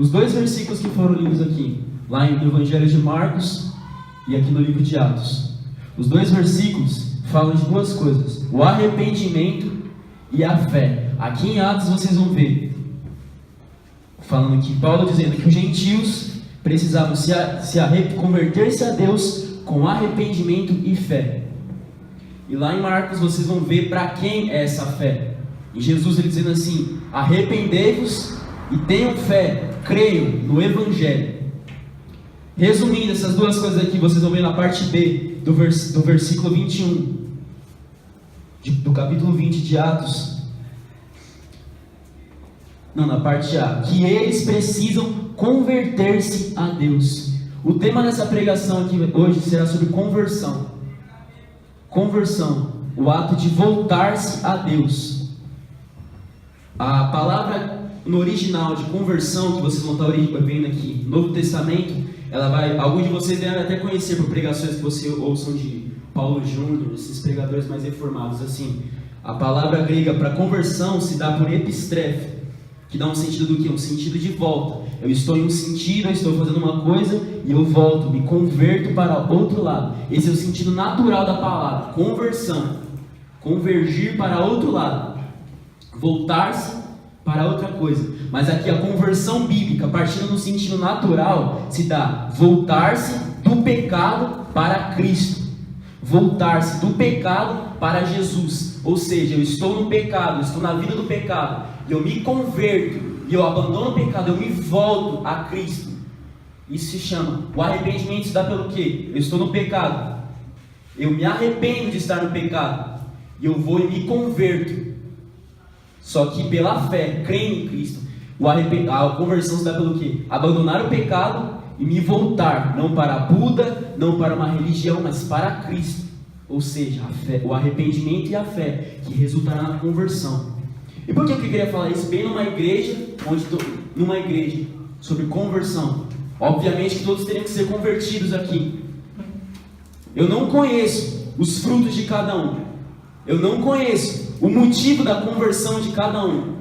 Os dois versículos que foram lidos aqui, lá no Evangelho de Marcos e aqui no livro de Atos, os dois versículos falam de duas coisas: o arrependimento e a fé. Aqui em Atos vocês vão ver, falando que Paulo dizendo que os gentios precisavam converter-se a Deus com arrependimento e fé. E lá em Marcos vocês vão ver para quem é essa fé. E Jesus ele dizendo assim: arrependei-vos e tenham fé, creiam no Evangelho. Resumindo essas duas coisas aqui, vocês vão ver na parte B do versículo 21 do capítulo 20 de Atos. Não, na parte A, que eles precisam converter-se a Deus. O tema dessa pregação aqui hoje será sobre conversão. Conversão, o ato de voltar-se a Deus. A palavra no original de conversão, que vocês vão estar vendo aqui no Novo Testamento, ela vai, alguns de vocês devem até conhecer por pregações que você ouçam de Paulo Júnior, esses pregadores mais reformados. Assim, a palavra grega para conversão se dá por epistrefe, que dá um sentido do quê? Um sentido de volta. Eu estou em um sentido, eu estou fazendo uma coisa e eu volto, me converto para outro lado. Esse é o sentido natural da palavra, conversão. Convergir para outro lado, voltar-se para outra coisa. Mas aqui a conversão bíblica, partindo no sentido natural, se dá voltar-se do pecado para Cristo. Voltar-se do pecado para Jesus. Ou seja, eu estou no pecado, eu estou na vida do pecado, e eu me converto, e eu abandono o pecado, eu me volto a Cristo. Isso se chama, o arrependimento se dá pelo quê? Eu estou no pecado, eu me arrependo de estar no pecado, e eu vou e me converto. Só que pela fé, creio em Cristo. A conversão se dá pelo quê? Abandonar o pecado e me voltar, não para Buda, não para uma religião, mas para Cristo. Ou seja, a fé, o arrependimento e a fé, que resultará na conversão. E por que eu queria falar isso? Bem numa igreja, sobre conversão. Obviamente que todos teriam que ser convertidos aqui. Eu não conheço os frutos de cada um. Eu não conheço o motivo da conversão de cada um.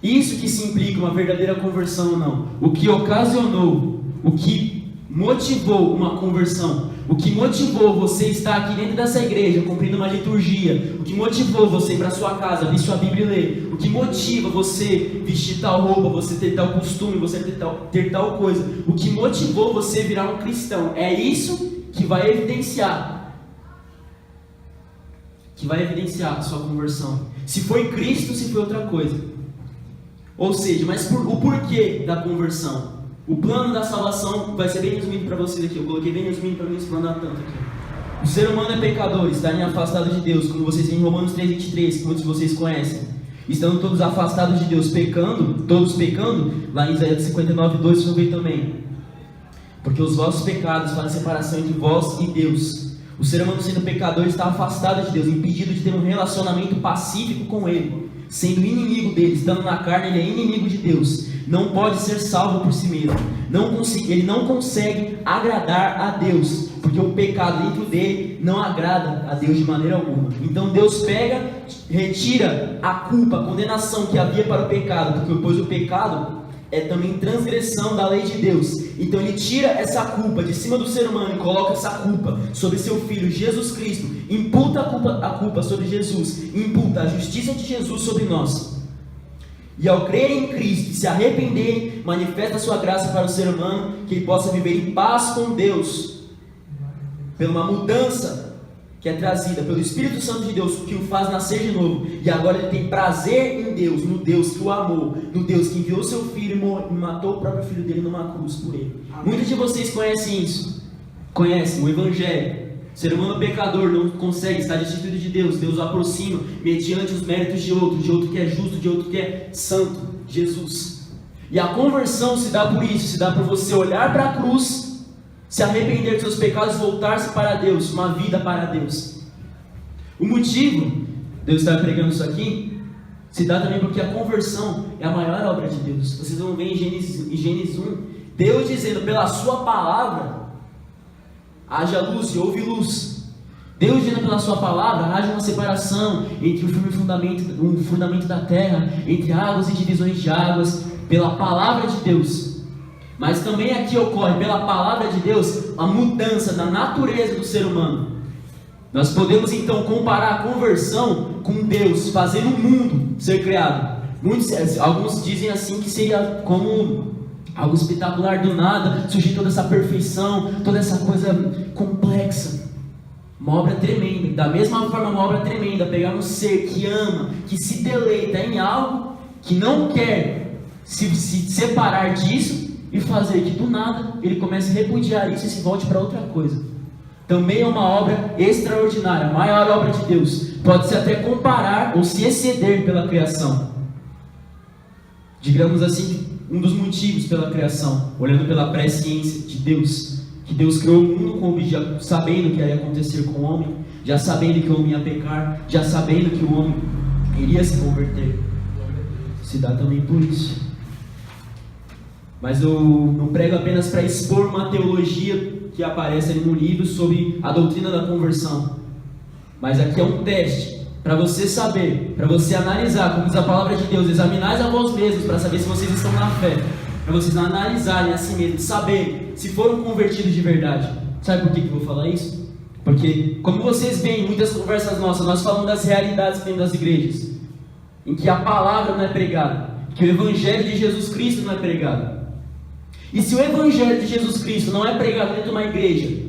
Isso que se implica uma verdadeira conversão ou não. O que ocasionou, o que motivou uma conversão, o que motivou você estar aqui dentro dessa igreja, cumprindo uma liturgia, o que motivou você ir para sua casa, abrir sua Bíblia e ler, o que motiva você vestir tal roupa, você ter tal costume, você ter tal coisa, o que motivou você virar um cristão, é isso que vai evidenciar a sua conversão. Se foi Cristo, se foi outra coisa. Ou seja, mas o porquê da conversão? O plano da salvação vai ser bem resumido para vocês aqui. Eu coloquei bem resumido para não explanar tanto aqui. O ser humano é pecador, está afastado de Deus, como vocês veem em Romanos 3,23, que muitos de vocês conhecem. Estando todos afastados de Deus, todos pecando, lá em Isaías 59,2 vocês vão ver também. Porque os vossos pecados fazem separação entre vós e Deus. O ser humano, sendo pecador, está afastado de Deus, impedido de ter um relacionamento pacífico com Ele, sendo inimigo dele, estando na carne, ele é inimigo de Deus. Não pode ser salvo por si mesmo. Ele não consegue agradar a Deus, porque o pecado dentro dele não agrada a Deus de maneira alguma. Então Deus pega, retira a culpa, a condenação que havia para o pecado, porque pois o pecado é também transgressão da lei de Deus. Então ele tira essa culpa de cima do ser humano e coloca essa culpa sobre seu Filho Jesus Cristo, imputa a culpa sobre Jesus, imputa a justiça de Jesus sobre nós. E ao crer em Cristo e se arrepender, manifesta a sua graça para o ser humano, que ele possa viver em paz com Deus, pela uma mudança que é trazida pelo Espírito Santo de Deus, que o faz nascer de novo. E agora ele tem prazer em Deus, no Deus que o amou, no Deus que enviou seu Filho e matou o próprio Filho dele numa cruz por ele. Muitos de vocês conhecem isso, conhecem o Evangelho. O ser humano pecador não consegue estar destituído de Deus. Deus o aproxima mediante os méritos de outro que é justo, de outro que é santo, Jesus. E a conversão se dá por isso, se dá por você olhar para a cruz, se arrepender dos seus pecados e voltar-se para Deus, uma vida para Deus. O motivo de eu estar pregando isso aqui se dá também porque a conversão é a maior obra de Deus. Vocês vão ver em Gênesis 1, Deus dizendo pela sua palavra, haja luz e houve luz. Deus dizendo pela sua palavra, haja uma separação entre o firme fundamento da terra, entre águas e divisões de águas, pela palavra de Deus. Mas também aqui ocorre, pela palavra de Deus, a mudança da natureza do ser humano. Nós podemos então comparar a conversão com Deus fazendo o mundo ser criado. Alguns dizem assim que seria como algo espetacular do nada, surgir toda essa perfeição, toda essa coisa complexa. Uma obra tremenda. Da mesma forma, uma obra tremenda, pegar um ser que ama, que se deleita em algo, que não quer se separar disso e fazer que do nada ele comece a repudiar isso e se volte para outra coisa. Também é uma obra extraordinária, a maior obra de Deus. Pode-se até comparar ou se exceder pela criação. Digamos assim, um dos motivos pela criação, olhando pela presciência de Deus, que Deus criou o mundo com o objetivo, sabendo o que ia acontecer com o homem, já sabendo que o homem ia pecar, já sabendo que o homem iria se converter. Se dá também por isso. Mas eu não prego apenas para expor uma teologia que aparece ali no livro sobre a doutrina da conversão. Mas aqui é um teste para você saber, para você analisar, como diz a palavra de Deus, examinais a vós mesmos para saber se vocês estão na fé. Para vocês analisarem a si mesmos, saber se foram convertidos de verdade. Sabe por que eu vou falar isso? Porque, como vocês veem em muitas conversas nossas, nós falamos das realidades dentro das igrejas, em que a palavra não é pregada, que o Evangelho de Jesus Cristo não é pregado. E se o Evangelho de Jesus Cristo não é pregado dentro de uma igreja,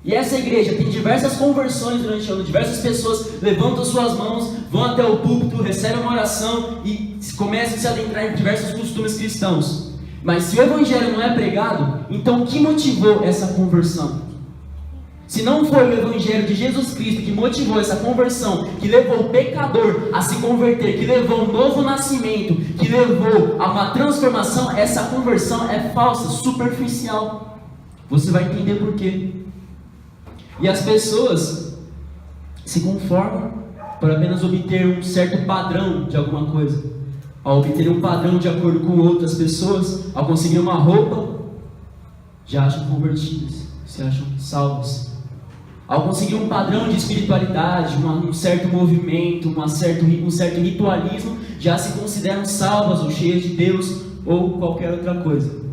e essa igreja tem diversas conversões durante o ano, diversas pessoas levantam suas mãos, vão até o púlpito, recebem uma oração e começam a se adentrar em diversos costumes cristãos. Mas se o Evangelho não é pregado, então o que motivou essa conversão? Se não foi o Evangelho de Jesus Cristo que motivou essa conversão, que levou o pecador a se converter, que levou um novo nascimento, que levou a uma transformação, essa conversão é falsa, superficial. Você vai entender por quê. E as pessoas se conformam por apenas obter um certo padrão de alguma coisa. Ao obter um padrão de acordo com outras pessoas, ao conseguir uma roupa, já acham convertidas, se acham salvas. Ao conseguir um padrão de espiritualidade, um certo movimento, um certo ritualismo, já se consideram salvas ou cheias de Deus ou qualquer outra coisa.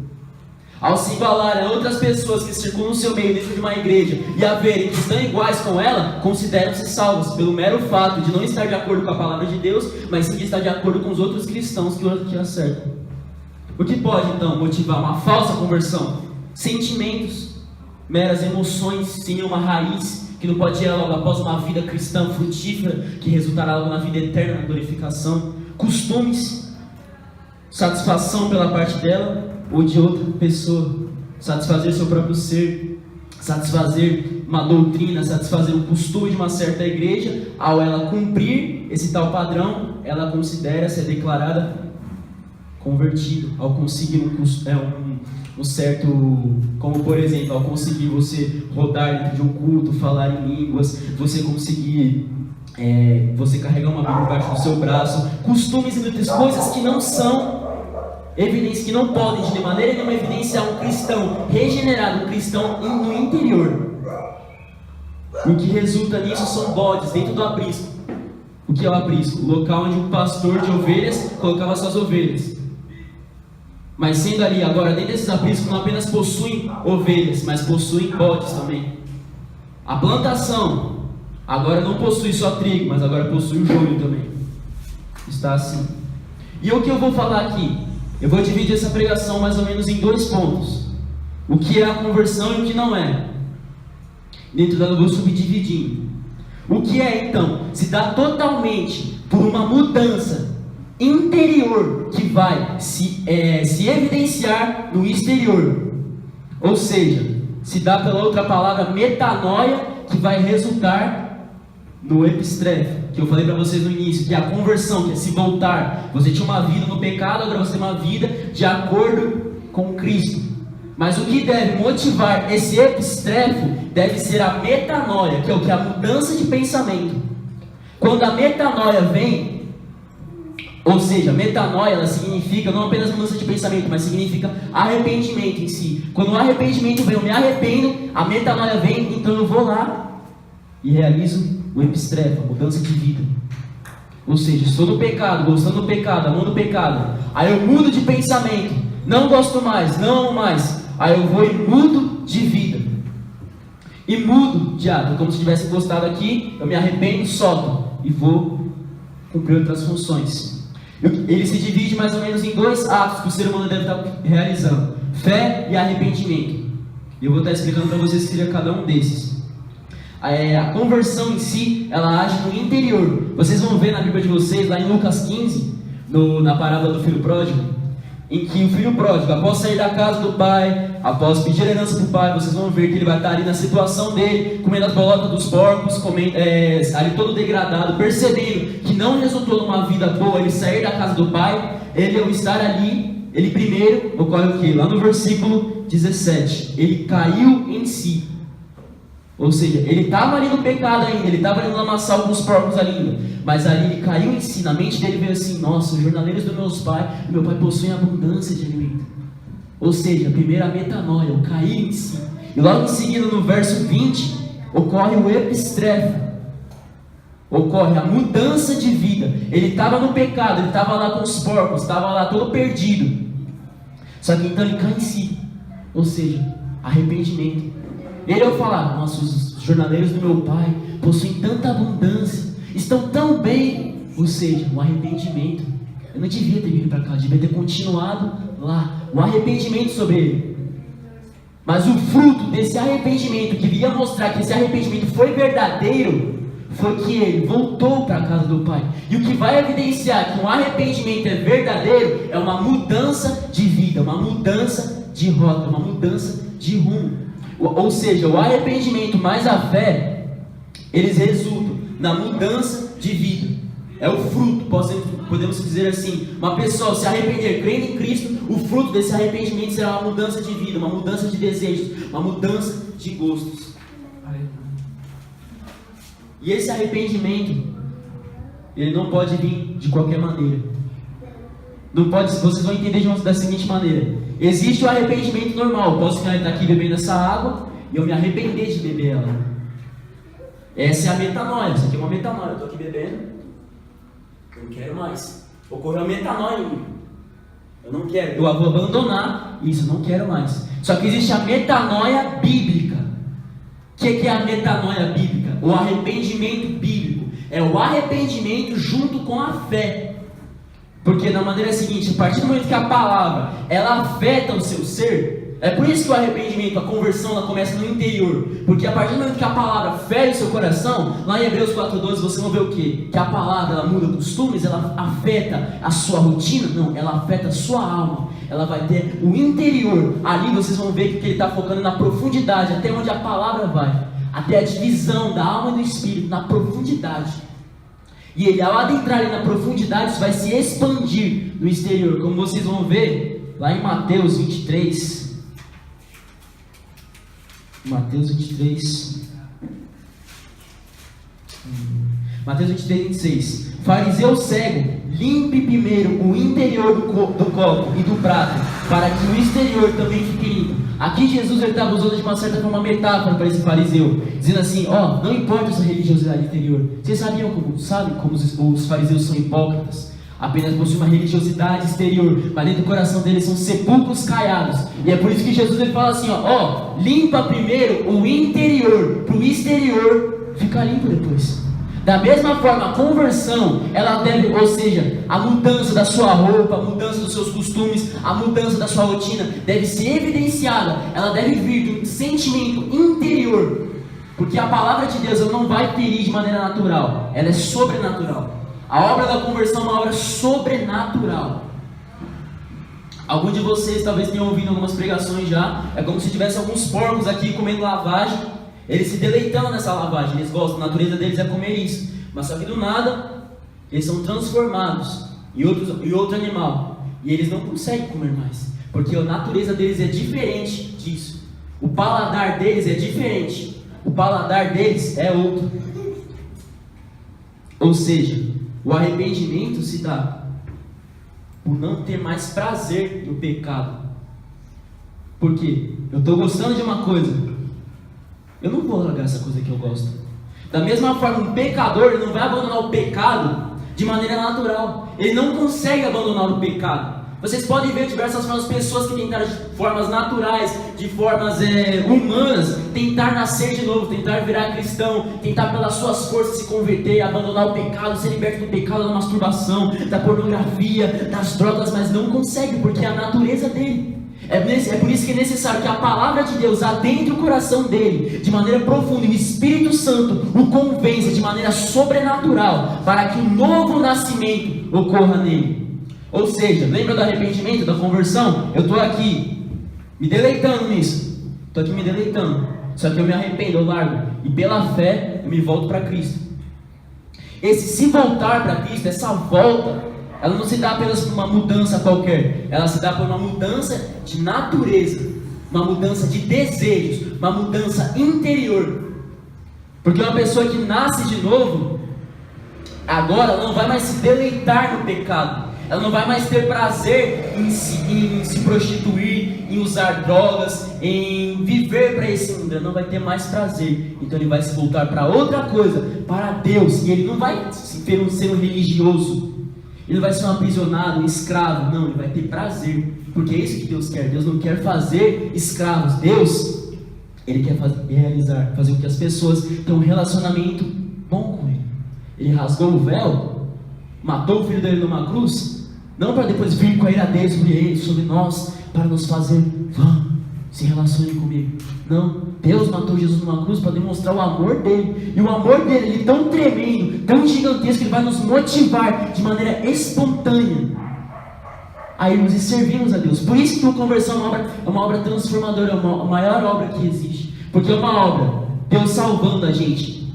Ao se igualarem a outras pessoas que circulam no seu meio dentro de uma igreja e a verem que estão iguais com ela, consideram-se salvos pelo mero fato de não estar de acordo com a palavra de Deus, mas sim de estar de acordo com os outros cristãos que a cercam. O que pode então motivar uma falsa conversão? Sentimentos, meras emoções sem uma raiz, que não pode ir logo após uma vida cristã frutífera, que resultará logo na vida eterna, na glorificação. Costumes, satisfação pela parte dela ou de outra pessoa, satisfazer seu próprio ser, satisfazer uma doutrina, satisfazer um costume de uma certa igreja. Ao ela cumprir esse tal padrão, ela considera ser declarada convertida. Ao conseguir um certo, como por exemplo, ao conseguir você rodar dentro de um culto, falar em línguas, você conseguir você carregar uma Bíblia embaixo do seu braço, costumes e muitas coisas que não são evidências, que não podem de maneira nenhuma evidenciar um cristão regenerado, um cristão no interior. O que resulta nisso são bodes dentro do aprisco. O que é o aprisco? O local onde um pastor de ovelhas colocava suas ovelhas. Mas sendo ali agora, dentro desses apriscos, não apenas possuem ovelhas, mas possuem bodes também. A plantação agora não possui só trigo, mas agora possui o joio também. Está assim. E o que eu vou falar aqui? Eu vou dividir essa pregação mais ou menos em 2 pontos. O que é a conversão e o que não é. Dentro dela eu vou subdividindo. O que é então? Se dá totalmente por uma mudança interior que vai se evidenciar no exterior. Ou seja, se dá pela outra palavra metanoia, que vai resultar no epistrefo, que eu falei para vocês no início, que é a conversão, que é se voltar. Você tinha uma vida no pecado, agora você tem uma vida de acordo com Cristo. Mas o que deve motivar esse epistrefo deve ser a metanoia, que é o que? A mudança de pensamento. Quando a metanoia vem, ou seja, metanoia, ela significa não apenas mudança de pensamento, mas significa arrependimento em si. Quando o arrependimento vem, eu me arrependo, a metanoia vem, então eu vou lá e realizo o epistrefo, a mudança de vida. Ou seja, estou no pecado, gostando do pecado, amando o pecado. Aí eu mudo de pensamento. Não gosto mais, não amo mais. Aí eu vou e mudo de vida. E mudo de ato, como se tivesse encostado aqui, eu me arrependo, solto e vou cumprir outras funções. Ele se divide mais ou menos em 2 atos que o ser humano deve estar realizando: fé e arrependimento. E eu vou estar explicando para vocês que seria cada um desses. A conversão em si, ela age no interior. Vocês vão ver na Bíblia de vocês, lá em Lucas 15, na parábola do filho pródigo, em que o filho pródigo, após sair da casa do pai, após pedir herança para o pai, vocês vão ver que ele vai estar ali na situação dele, comendo as bolotas dos porcos, ali todo degradado, percebendo que não resultou numa vida boa ele sair da casa do pai. Ele, ao estar ali, ele primeiro, ocorre o que? Lá no versículo 17, ele caiu em si. Ou seja, ele estava ali no pecado ainda, ele estava ali no lamaçal com os porcos ainda, mas ali ele caiu em si. Na mente dele veio assim: nossa, os jornaleiros do meu pai possuem abundância de alimento. Ou seja, primeiro a metanoia, eu caí em si. E logo em seguida, no verso 20, ocorre o epistrefe, ocorre a mudança de vida. Ele estava no pecado, ele estava lá com os porcos, estava lá todo perdido. Só que então ele cai em si, ou seja, arrependimento. Ele, ao falar: nossa, os jornaleiros do meu pai possuem tanta abundância, estão tão bem, ou seja, um arrependimento. Eu não devia ter vindo para cá, eu devia ter continuado lá. O arrependimento sobre ele. Mas o fruto desse arrependimento, que ia mostrar que esse arrependimento foi verdadeiro, foi que ele voltou para a casa do pai. E o que vai evidenciar que um arrependimento é verdadeiro é uma mudança de vida, uma mudança de rota, uma mudança de rumo. Ou seja, o arrependimento mais a fé, eles resultam na mudança de vida. É o fruto, podemos dizer assim. Uma pessoa se arrepender crendo em Cristo, o fruto desse arrependimento será uma mudança de vida, uma mudança de desejos, uma mudança de gostos. E esse arrependimento, ele não pode vir de qualquer maneira. Não pode, vocês vão entender da seguinte maneira: existe o arrependimento normal. Eu posso estar aqui bebendo essa água e eu me arrepender de beber ela. Essa é a metanoia. Isso aqui é uma metanoia. Eu estou aqui bebendo, eu não quero mais. Ocorreu a metanoia em mim. Eu não quero. Eu vou abandonar isso, eu não quero mais. Só que existe a metanoia bíblica. O que é a metanoia bíblica? O arrependimento bíblico. É o arrependimento junto com a fé. Porque da maneira seguinte, a partir do momento que a palavra ela afeta o seu ser, é por isso que o arrependimento, a conversão, ela começa no interior. Porque a partir do momento que a palavra fere o seu coração, lá em Hebreus 4:12 você vai ver o quê? Que a palavra ela muda costumes, ela afeta a sua rotina? Não, ela afeta a sua alma. Ela vai ter o interior. Ali vocês vão ver que ele está focando na profundidade, até onde a palavra vai, até a divisão da alma e do espírito, na profundidade. E ele, ao adentrar ali na profundidade, isso vai se expandir no exterior, como vocês vão ver lá em Mateus 23. Mateus 23. Mateus 23, 26. Fariseu cego, limpe primeiro o interior do copo e do prato, para que o exterior também fique limpo. Aqui Jesus estava usando de uma certa forma uma metáfora para esse fariseu, dizendo assim: não importa essa religiosidade interior. Vocês sabiam como os fariseus são hipócritas? Apenas possuem uma religiosidade exterior, mas dentro do coração deles são sepulcros caiados. E é por isso que Jesus ele fala assim: limpa primeiro o interior, para o exterior ficar limpo depois. Da mesma forma, a conversão, ela deve, ou seja, a mudança da sua roupa, a mudança dos seus costumes, a mudança da sua rotina, deve ser evidenciada, ela deve vir de um sentimento interior, porque a palavra de Deus ela não vai ferir de maneira natural, ela é sobrenatural. A obra da conversão é uma obra sobrenatural. Alguns de vocês talvez tenham ouvido algumas pregações já, é como se tivesse alguns porcos aqui comendo lavagem. Eles se deleitando nessa lavagem, eles gostam, a natureza deles é comer isso. Mas só que do nada, eles são transformados em outro animal. E eles não conseguem comer mais. Porque a natureza deles é diferente disso. O paladar deles é diferente. O paladar deles é outro. Ou seja, o arrependimento se dá por não ter mais prazer no pecado. Por quê? Eu estou gostando de uma coisa, eu não vou largar essa coisa que eu gosto. Da mesma forma, um pecador ele não vai abandonar o pecado de maneira natural. Ele não consegue abandonar o pecado. Vocês podem ver diversas formas, pessoas que tentaram de formas naturais, de formas humanas, tentar nascer de novo, tentar virar cristão, tentar pelas suas forças se converter, abandonar o pecado, ser liberto do pecado, da masturbação, da pornografia, das drogas, mas não consegue, porque é a natureza dele. É por isso que é necessário que a palavra de Deus adentre o coração dele de maneira profunda e o Espírito Santo o convença de maneira sobrenatural para que um novo nascimento ocorra nele. Ou seja, lembra do arrependimento, da conversão? Eu estou aqui me deleitando nisso, estou aqui me deleitando, só que eu me arrependo, eu largo e pela fé eu me volto para Cristo. Esse se voltar para Cristo, essa volta, ela não se dá apenas por uma mudança qualquer, ela se dá por uma mudança de natureza, uma mudança de desejos, uma mudança interior. Porque uma pessoa que nasce de novo, agora ela não vai mais se deleitar no pecado, ela não vai mais ter prazer em se prostituir, em usar drogas, em viver para esse mundo, ela não vai ter mais prazer. Então ele vai se voltar para outra coisa, para Deus, e ele não vai ser um religioso, ele não vai ser um aprisionado, um escravo, não, ele vai ter prazer, porque é isso que Deus quer. Deus não quer fazer escravos, Deus, ele quer fazer com que as pessoas tenham um relacionamento bom com ele. Ele rasgou o véu, matou o filho dele numa cruz, não para depois vir com a ira dele sobre nós, para nos fazer, vamos, se relacione comigo. Não, Deus matou Jesus numa cruz para demonstrar o amor dele, e o amor dele, ele é tão tremendo, tão gigantesco, que ele vai nos motivar de maneira espontânea a irmos e servirmos a Deus. Por isso que a conversão é uma obra transformadora, é a maior obra que existe, porque é uma obra, Deus salvando a gente,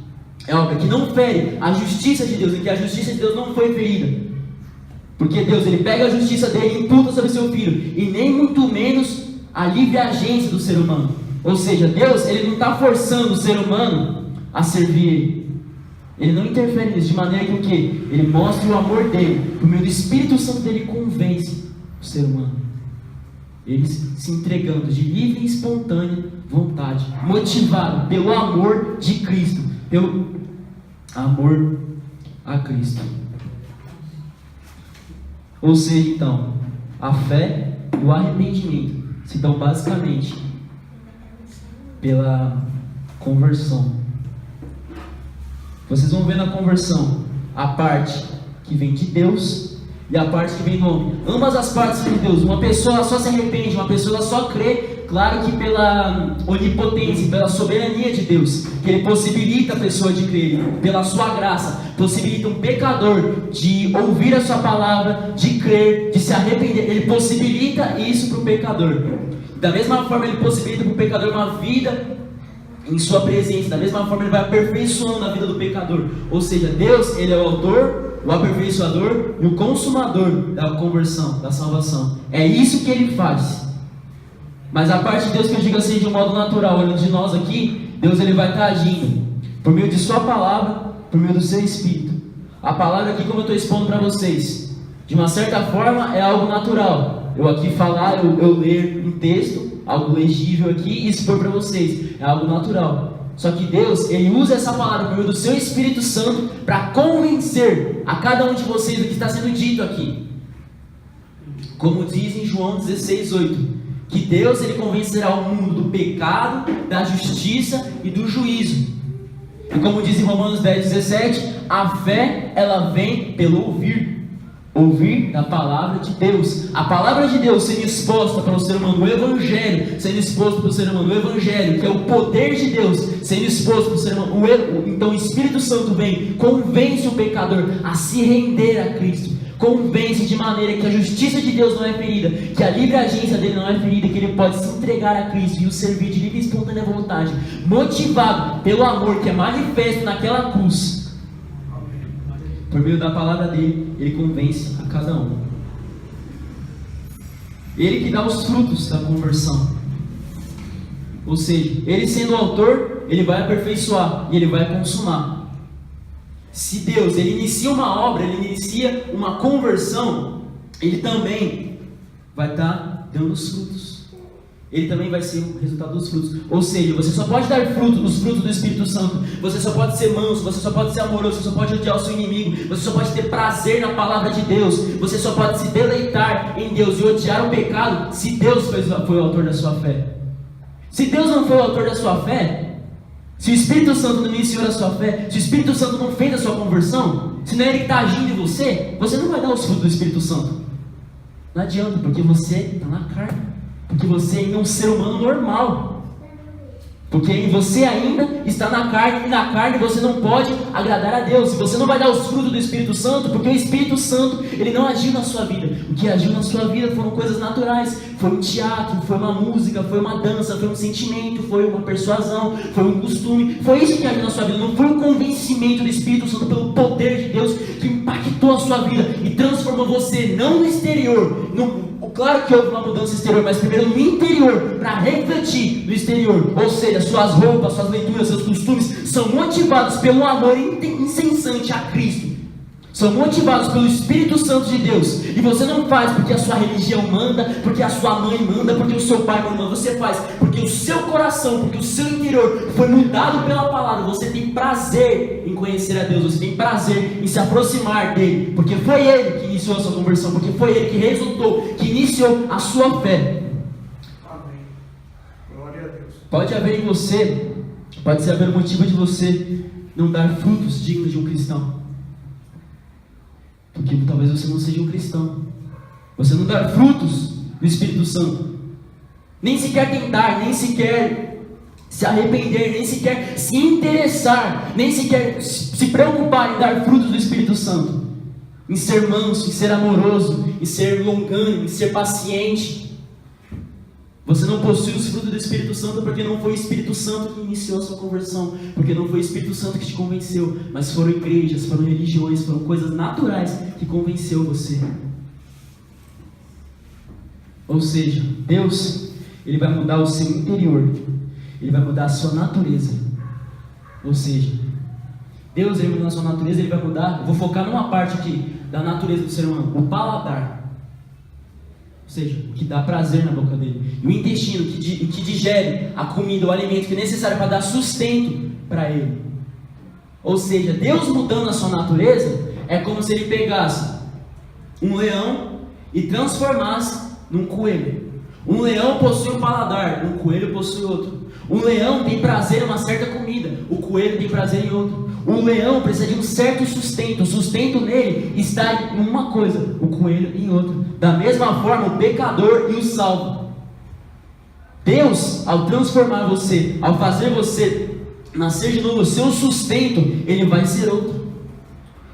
é uma obra que não fere a justiça de Deus, em que a justiça de Deus não foi ferida, porque Deus, ele pega a justiça dele e imputa sobre seu filho, e nem muito menos a livre agência do ser humano. Ou seja, Deus, ele não está forçando o ser humano a servir ele. Ele não interfere nisso, de maneira que o quê? Ele mostra o amor dele, por meio do Espírito Santo dele, convence o ser humano. Ele se entregando de livre e espontânea vontade, motivado pelo amor de Cristo, pelo amor a Cristo. Ou seja, então, a fé e o arrependimento se dão basicamente pela conversão. Vocês vão ver na conversão a parte que vem de Deus e a parte que vem do homem. Ambas as partes vêm de Deus. Uma pessoa só se arrepende, uma pessoa só crê, claro que pela onipotência, pela soberania de Deus, que ele possibilita a pessoa de crer, pela sua graça, possibilita um pecador de ouvir a sua palavra, de crer, de se arrepender. Ele possibilita isso para o pecador. Da mesma forma ele possibilita para o pecador uma vida em sua presença. Da mesma forma ele vai aperfeiçoando a vida do pecador. Ou seja, Deus, ele é o autor, o aperfeiçoador e o consumador da conversão, da salvação. É isso que ele faz. Mas a parte de Deus, que eu digo assim de um modo natural, olhando de nós aqui, Deus, ele vai estar agindo por meio de sua palavra, por meio do seu Espírito. A palavra aqui, como eu estou expondo para vocês, de uma certa forma é algo natural. Eu aqui falar, eu ler um texto, algo legível aqui, e expor para vocês, é algo natural. Só que Deus, ele usa essa palavra por meio do seu Espírito Santo para convencer a cada um de vocês do que está sendo dito aqui. Como diz em João 16:8, que Deus, ele convencerá o mundo do pecado, da justiça e do juízo. E como diz em Romanos 10:17, a fé, ela vem pelo ouvir da palavra de Deus. A palavra de Deus sendo exposta para o ser humano, o Evangelho sendo exposto para o ser humano, o Evangelho, que é o poder de Deus sendo exposto para o ser humano. Então o Espírito Santo vem, convence o pecador a se render a Cristo, convence de maneira que a justiça de Deus não é ferida, que a livre agência dele não é ferida, que ele pode se entregar a Cristo e o servir de livre e espontânea vontade, motivado pelo amor que é manifesto naquela cruz. Por meio da palavra dele, ele convence a cada um. Ele que dá os frutos da conversão. Ou seja, ele sendo o autor, ele vai aperfeiçoar e ele vai consumar. Se Deus, ele inicia uma obra, ele inicia uma conversão, ele também vai estar dando os frutos. ele também vai ser o resultado dos frutos. Ou seja, você só pode dar fruto, os frutos do Espírito Santo. Você só pode ser manso, você só pode ser amoroso, você só pode odiar o seu inimigo, você só pode ter prazer na palavra de Deus, você só pode se deleitar em Deus e odiar o pecado se Deus foi o autor da sua fé. Se Deus não foi o autor da sua fé, se o Espírito Santo não iniciou a sua fé, se o Espírito Santo não fez a sua conversão, se não é Ele que está agindo em você, você não vai dar os frutos do Espírito Santo. Não adianta, porque você está na carne. Porque você ainda é um ser humano normal. Porque você ainda está na carne, e na carne você não pode agradar a Deus. E você não vai dar os frutos do Espírito Santo, porque o Espírito Santo, ele não agiu na sua vida. O que agiu na sua vida foram coisas naturais. Foi um teatro, foi uma música, foi uma dança, foi um sentimento, foi uma persuasão, foi um costume. Foi isso que agiu na sua vida. Não foi um convencimento do Espírito Santo pelo poder de Deus que impactou a sua vida e transformou você, não no exterior. Claro que houve uma mudança exterior, mas primeiro no interior, para refletir no exterior. Ou seja, suas roupas, suas leituras, seus costumes são motivados pelo amor incessante a Cristo. São motivados pelo Espírito Santo de Deus. E você não faz porque a sua religião manda, porque a sua mãe manda, porque o seu pai manda. Você faz porque o seu coração, porque o seu interior foi mudado pela palavra. Você tem prazer em conhecer a Deus. Você tem prazer em se aproximar dele. Porque foi ele que iniciou a sua conversão. Porque foi ele que resultou, que iniciou a sua fé. Amém. Glória a Deus. Pode haver em você, pode haver um motivo de você não dar frutos dignos de um cristão. Porque talvez você não seja um cristão. Você não dá frutos do Espírito Santo. Nem sequer tentar, nem sequer se arrepender, nem sequer se interessar, nem sequer se preocupar em dar frutos do Espírito Santo. Em ser manso, em ser amoroso, em ser longânimo, em ser paciente. Você não possui os frutos do Espírito Santo porque não foi o Espírito Santo que iniciou a sua conversão, porque não foi o Espírito Santo que te convenceu, mas foram igrejas, foram religiões, foram coisas naturais que convenceu você. Ou seja, Deus, Ele vai mudar o seu interior, Ele vai mudar a sua natureza. Ou seja, Deus, Ele mudar a sua natureza, Ele vai mudar, eu vou focar numa parte aqui da natureza do ser humano, o paladar. Ou seja, o que dá prazer na boca dele. E o intestino, o que digere a comida, o alimento que é necessário para dar sustento para ele. Ou seja, Deus mudando a sua natureza é como se ele pegasse um leão e transformasse num coelho. Um leão possui um paladar, um coelho possui outro. Um leão tem prazer em uma certa comida, o coelho tem prazer em outro. Um leão precisa de um certo sustento, o sustento nele está em uma coisa, o coelho em outra. Da mesma forma, o pecador e o salvo. Deus, ao transformar você, ao fazer você nascer de novo, o seu sustento, ele vai ser outro.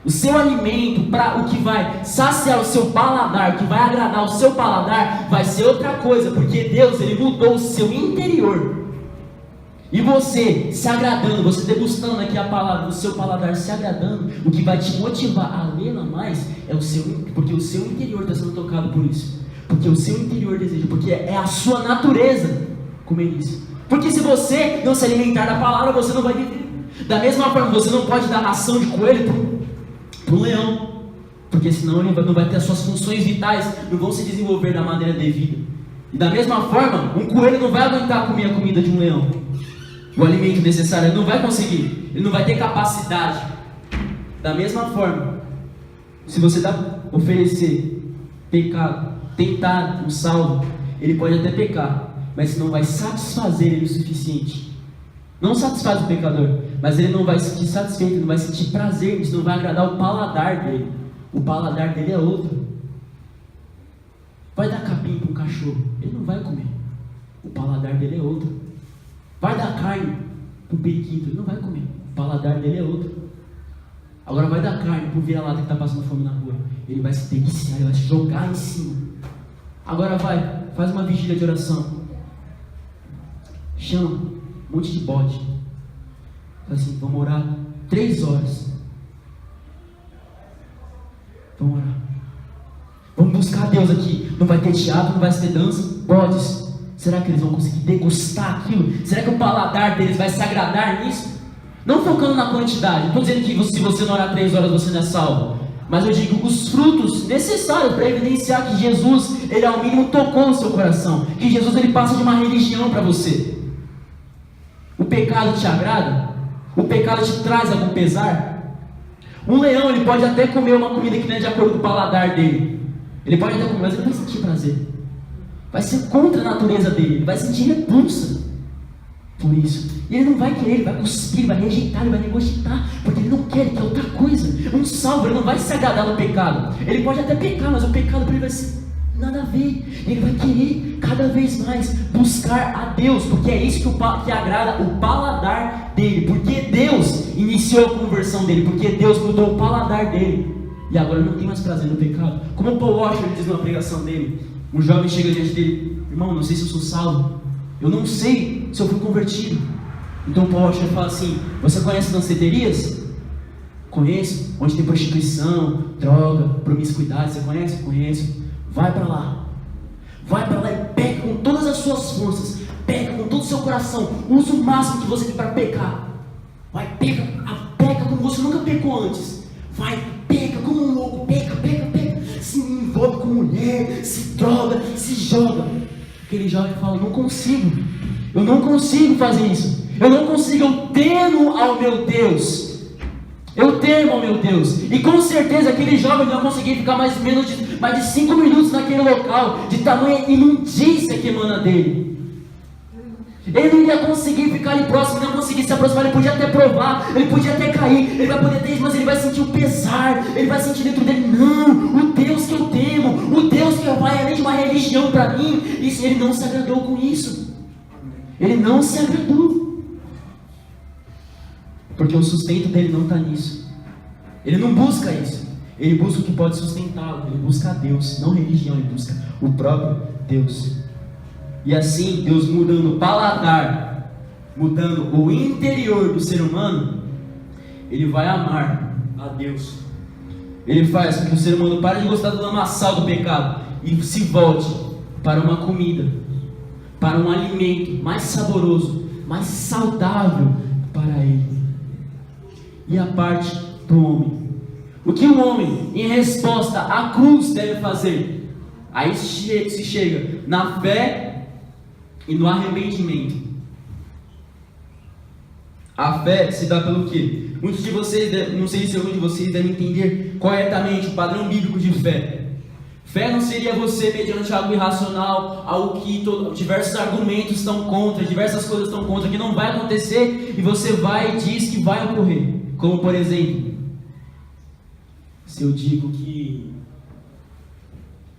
O seu alimento, o que vai saciar o seu paladar, o que vai agradar o seu paladar, vai ser outra coisa, porque Deus, ele mudou o seu interior. E você se agradando, você degustando aqui a palavra, o seu paladar se agradando, o que vai te motivar a ler mais é porque o seu interior está sendo tocado por isso. Porque o seu interior deseja, porque é a sua natureza comer isso. Porque se você não se alimentar da palavra, você não vai viver. Da mesma forma, você não pode dar ração de coelho para um leão, porque senão ele não vai ter as suas funções vitais, não vão se desenvolver da maneira devida. E da mesma forma, um coelho não vai aguentar comer a comida de um leão. O alimento necessário, ele não vai conseguir, ele não vai ter capacidade. Da mesma forma, se você oferecer pecado, tentar um salvo, ele pode até pecar, mas não vai satisfazer ele o suficiente. Não satisfaz o pecador, mas ele não vai se sentir satisfeito, ele não vai sentir prazer nisso, não vai agradar o paladar dele. O paladar dele é outro. Vai dar capim para um cachorro, ele não vai comer. O paladar dele é outro. Vai dar carne para o periquito, ele não vai comer. O paladar dele é outro. Agora vai dar carne para o vira-lata que está passando fome na rua. Ele vai se deliciar, ele vai se jogar em cima. Agora faz uma vigília de oração. Chama um monte de bode. Fala assim, vamos orar 3 horas. Vamos orar. Vamos buscar Deus aqui. Não vai ter teatro, não vai ter dança. Bodes. Será que eles vão conseguir degustar aquilo? Será que o paladar deles vai se agradar nisso? Não focando na quantidade. Não estou dizendo que se você não orar 3 horas você não é salvo. Mas eu digo os frutos necessários para evidenciar que Jesus, ele ao mínimo tocou no seu coração, que Jesus ele passa de uma religião para você. O pecado te agrada? O pecado te traz algum pesar? Um leão ele pode até comer uma comida que não é de acordo com o paladar dele. Ele pode até comer, mas ele não vai sentir prazer. Vai ser contra a natureza dele, ele vai sentir repulsa por isso. E ele não vai querer, ele vai cuspir, ele vai rejeitar, ele vai negociar, porque ele não quer, que é outra coisa. Um salvo, ele não vai se agradar no pecado. Ele pode até pecar, mas o pecado para ele vai ser nada a ver. Ele vai querer cada vez mais buscar a Deus, porque é isso que agrada o paladar dele, porque Deus iniciou a conversão dele, porque Deus mudou o paladar dele, e agora não tem mais prazer no pecado. Como o Paul Washer diz numa pregação dele, um jovem chega diante dele: irmão, não sei se eu sou salvo, eu não sei se eu fui convertido. Então o Paul Washer fala assim: você conhece danceterias? Conheço. Onde tem prostituição, droga, promiscuidade, você conhece? Conheço. Vai para lá e peca com todas as suas forças, peca com todo o seu coração, usa o máximo que você tem para pecar. Vai, peca como você nunca pecou antes. Vai, peca como um louco, peca, se envolve com mulher, se droga, se joga. Aquele jovem fala: eu não consigo fazer isso, eu não consigo, eu temo ao meu Deus. E com certeza aquele jovem não ia conseguir ficar mais de 5 minutos naquele local, de tamanha imundícia que emana dele. Ele não ia conseguir ficar ali próximo, não ia conseguir se aproximar. Ele podia até provar, ele podia até cair, ele vai poder ter isso, mas ele vai sentir o pesar, ele vai sentir dentro dele: não, o Deus que eu temo, o Deus que vai além de uma religião para mim. Isso, ele não se agradou com isso. Ele não se agradou, porque o sustento dele não está nisso. Ele não busca isso. Ele busca o que pode sustentá-lo. Ele busca a Deus, não religião. Ele busca o próprio Deus. E assim, Deus mudando o paladar, mudando o interior do ser humano, ele vai amar a Deus. Ele faz com que o ser humano pare de gostar do lamaçal do pecado e se volte para uma comida, para um alimento mais saboroso, mais saudável para ele. E a parte do homem: o que o homem, em resposta à cruz, deve fazer? Aí se chega na fé e no arrependimento. A fé se dá pelo quê? Muitos de vocês, não sei se algum de vocês deve entender corretamente o padrão bíblico de fé. Fé não seria você mediante algo irracional, algo que diversos argumentos estão contra, diversas coisas estão contra, que não vai acontecer, e você vai e diz que vai ocorrer. Como por exemplo, se eu digo que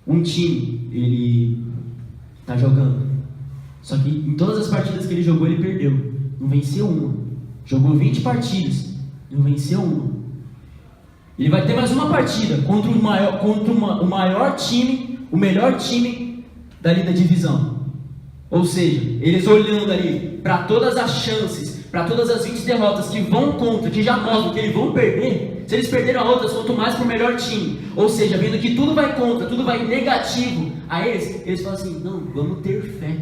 um time, ele está jogando, só que em todas as partidas que ele jogou, ele perdeu, não venceu uma. Jogou 20 partidas, não venceu uma. Ele vai ter mais uma partida contra o maior time, o melhor time dali da divisão. Ou seja, eles olhando ali para todas as chances, para todas as 20 derrotas que vão contra, que já mostram que eles vão perder. Se eles perderam a outras, quanto mais para o melhor time. Ou seja, vendo que tudo vai contra, tudo vai negativo a eles falam assim: não, vamos ter fé.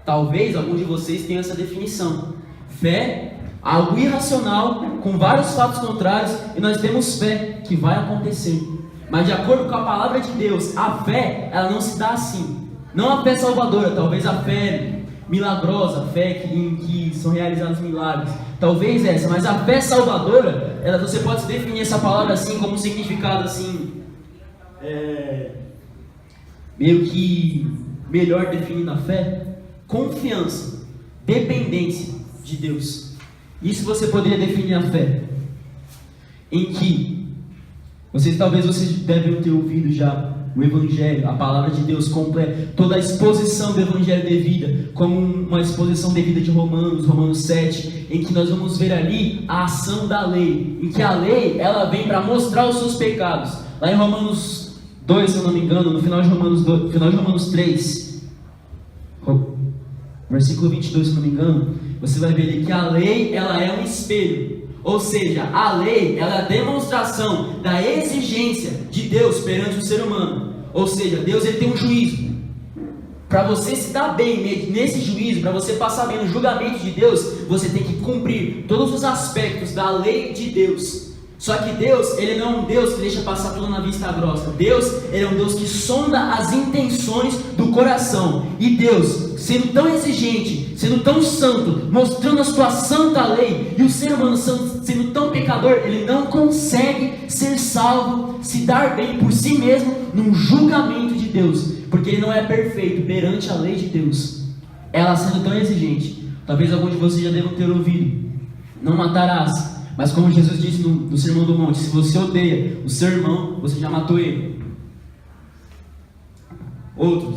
Talvez algum de vocês tenha essa definição. Fé, algo irracional, com vários fatos contrários, e nós temos fé que vai acontecer. Mas de acordo com a palavra de Deus, a fé, ela não se dá assim. Não a fé salvadora, talvez a fé milagrosa, a fé em que são realizados milagres, talvez essa, mas a fé salvadora, você pode definir essa palavra assim, como um significado assim, meio que melhor definindo a fé: confiança, dependência de Deus. Isso você poderia definir a fé, em que vocês devem ter ouvido já o Evangelho, a palavra de Deus completa, toda a exposição do Evangelho devida, como uma exposição devida de Romanos 7, em que nós vamos ver ali a ação da lei, em que a lei, ela vem para mostrar os seus pecados. Lá em Romanos 2, se eu não me engano, no final de Romanos 3, versículo 22, se eu não me engano, você vai ver ali que a lei, ela é um espelho. Ou seja, a lei, ela é a demonstração da exigência de Deus perante o ser humano. Ou seja, Deus, ele tem um juízo. Para você se dar bem nesse juízo, para você passar bem no julgamento de Deus, você tem que cumprir todos os aspectos da lei de Deus. Só que Deus, Ele não é um Deus que deixa passar tudo na vista grossa. Deus, Ele é um Deus que sonda as intenções do coração. E Deus, sendo tão exigente, sendo tão santo, mostrando a sua santa lei, e o ser humano sendo tão pecador, ele não consegue ser salvo, se dar bem por si mesmo, num julgamento de Deus, porque ele não é perfeito perante a lei de Deus. Ela sendo tão exigente, talvez alguns de vocês já devam ter ouvido: não matarás. Mas como Jesus disse no Sermão do Monte, se você odeia o seu irmão, você já matou ele. Outros: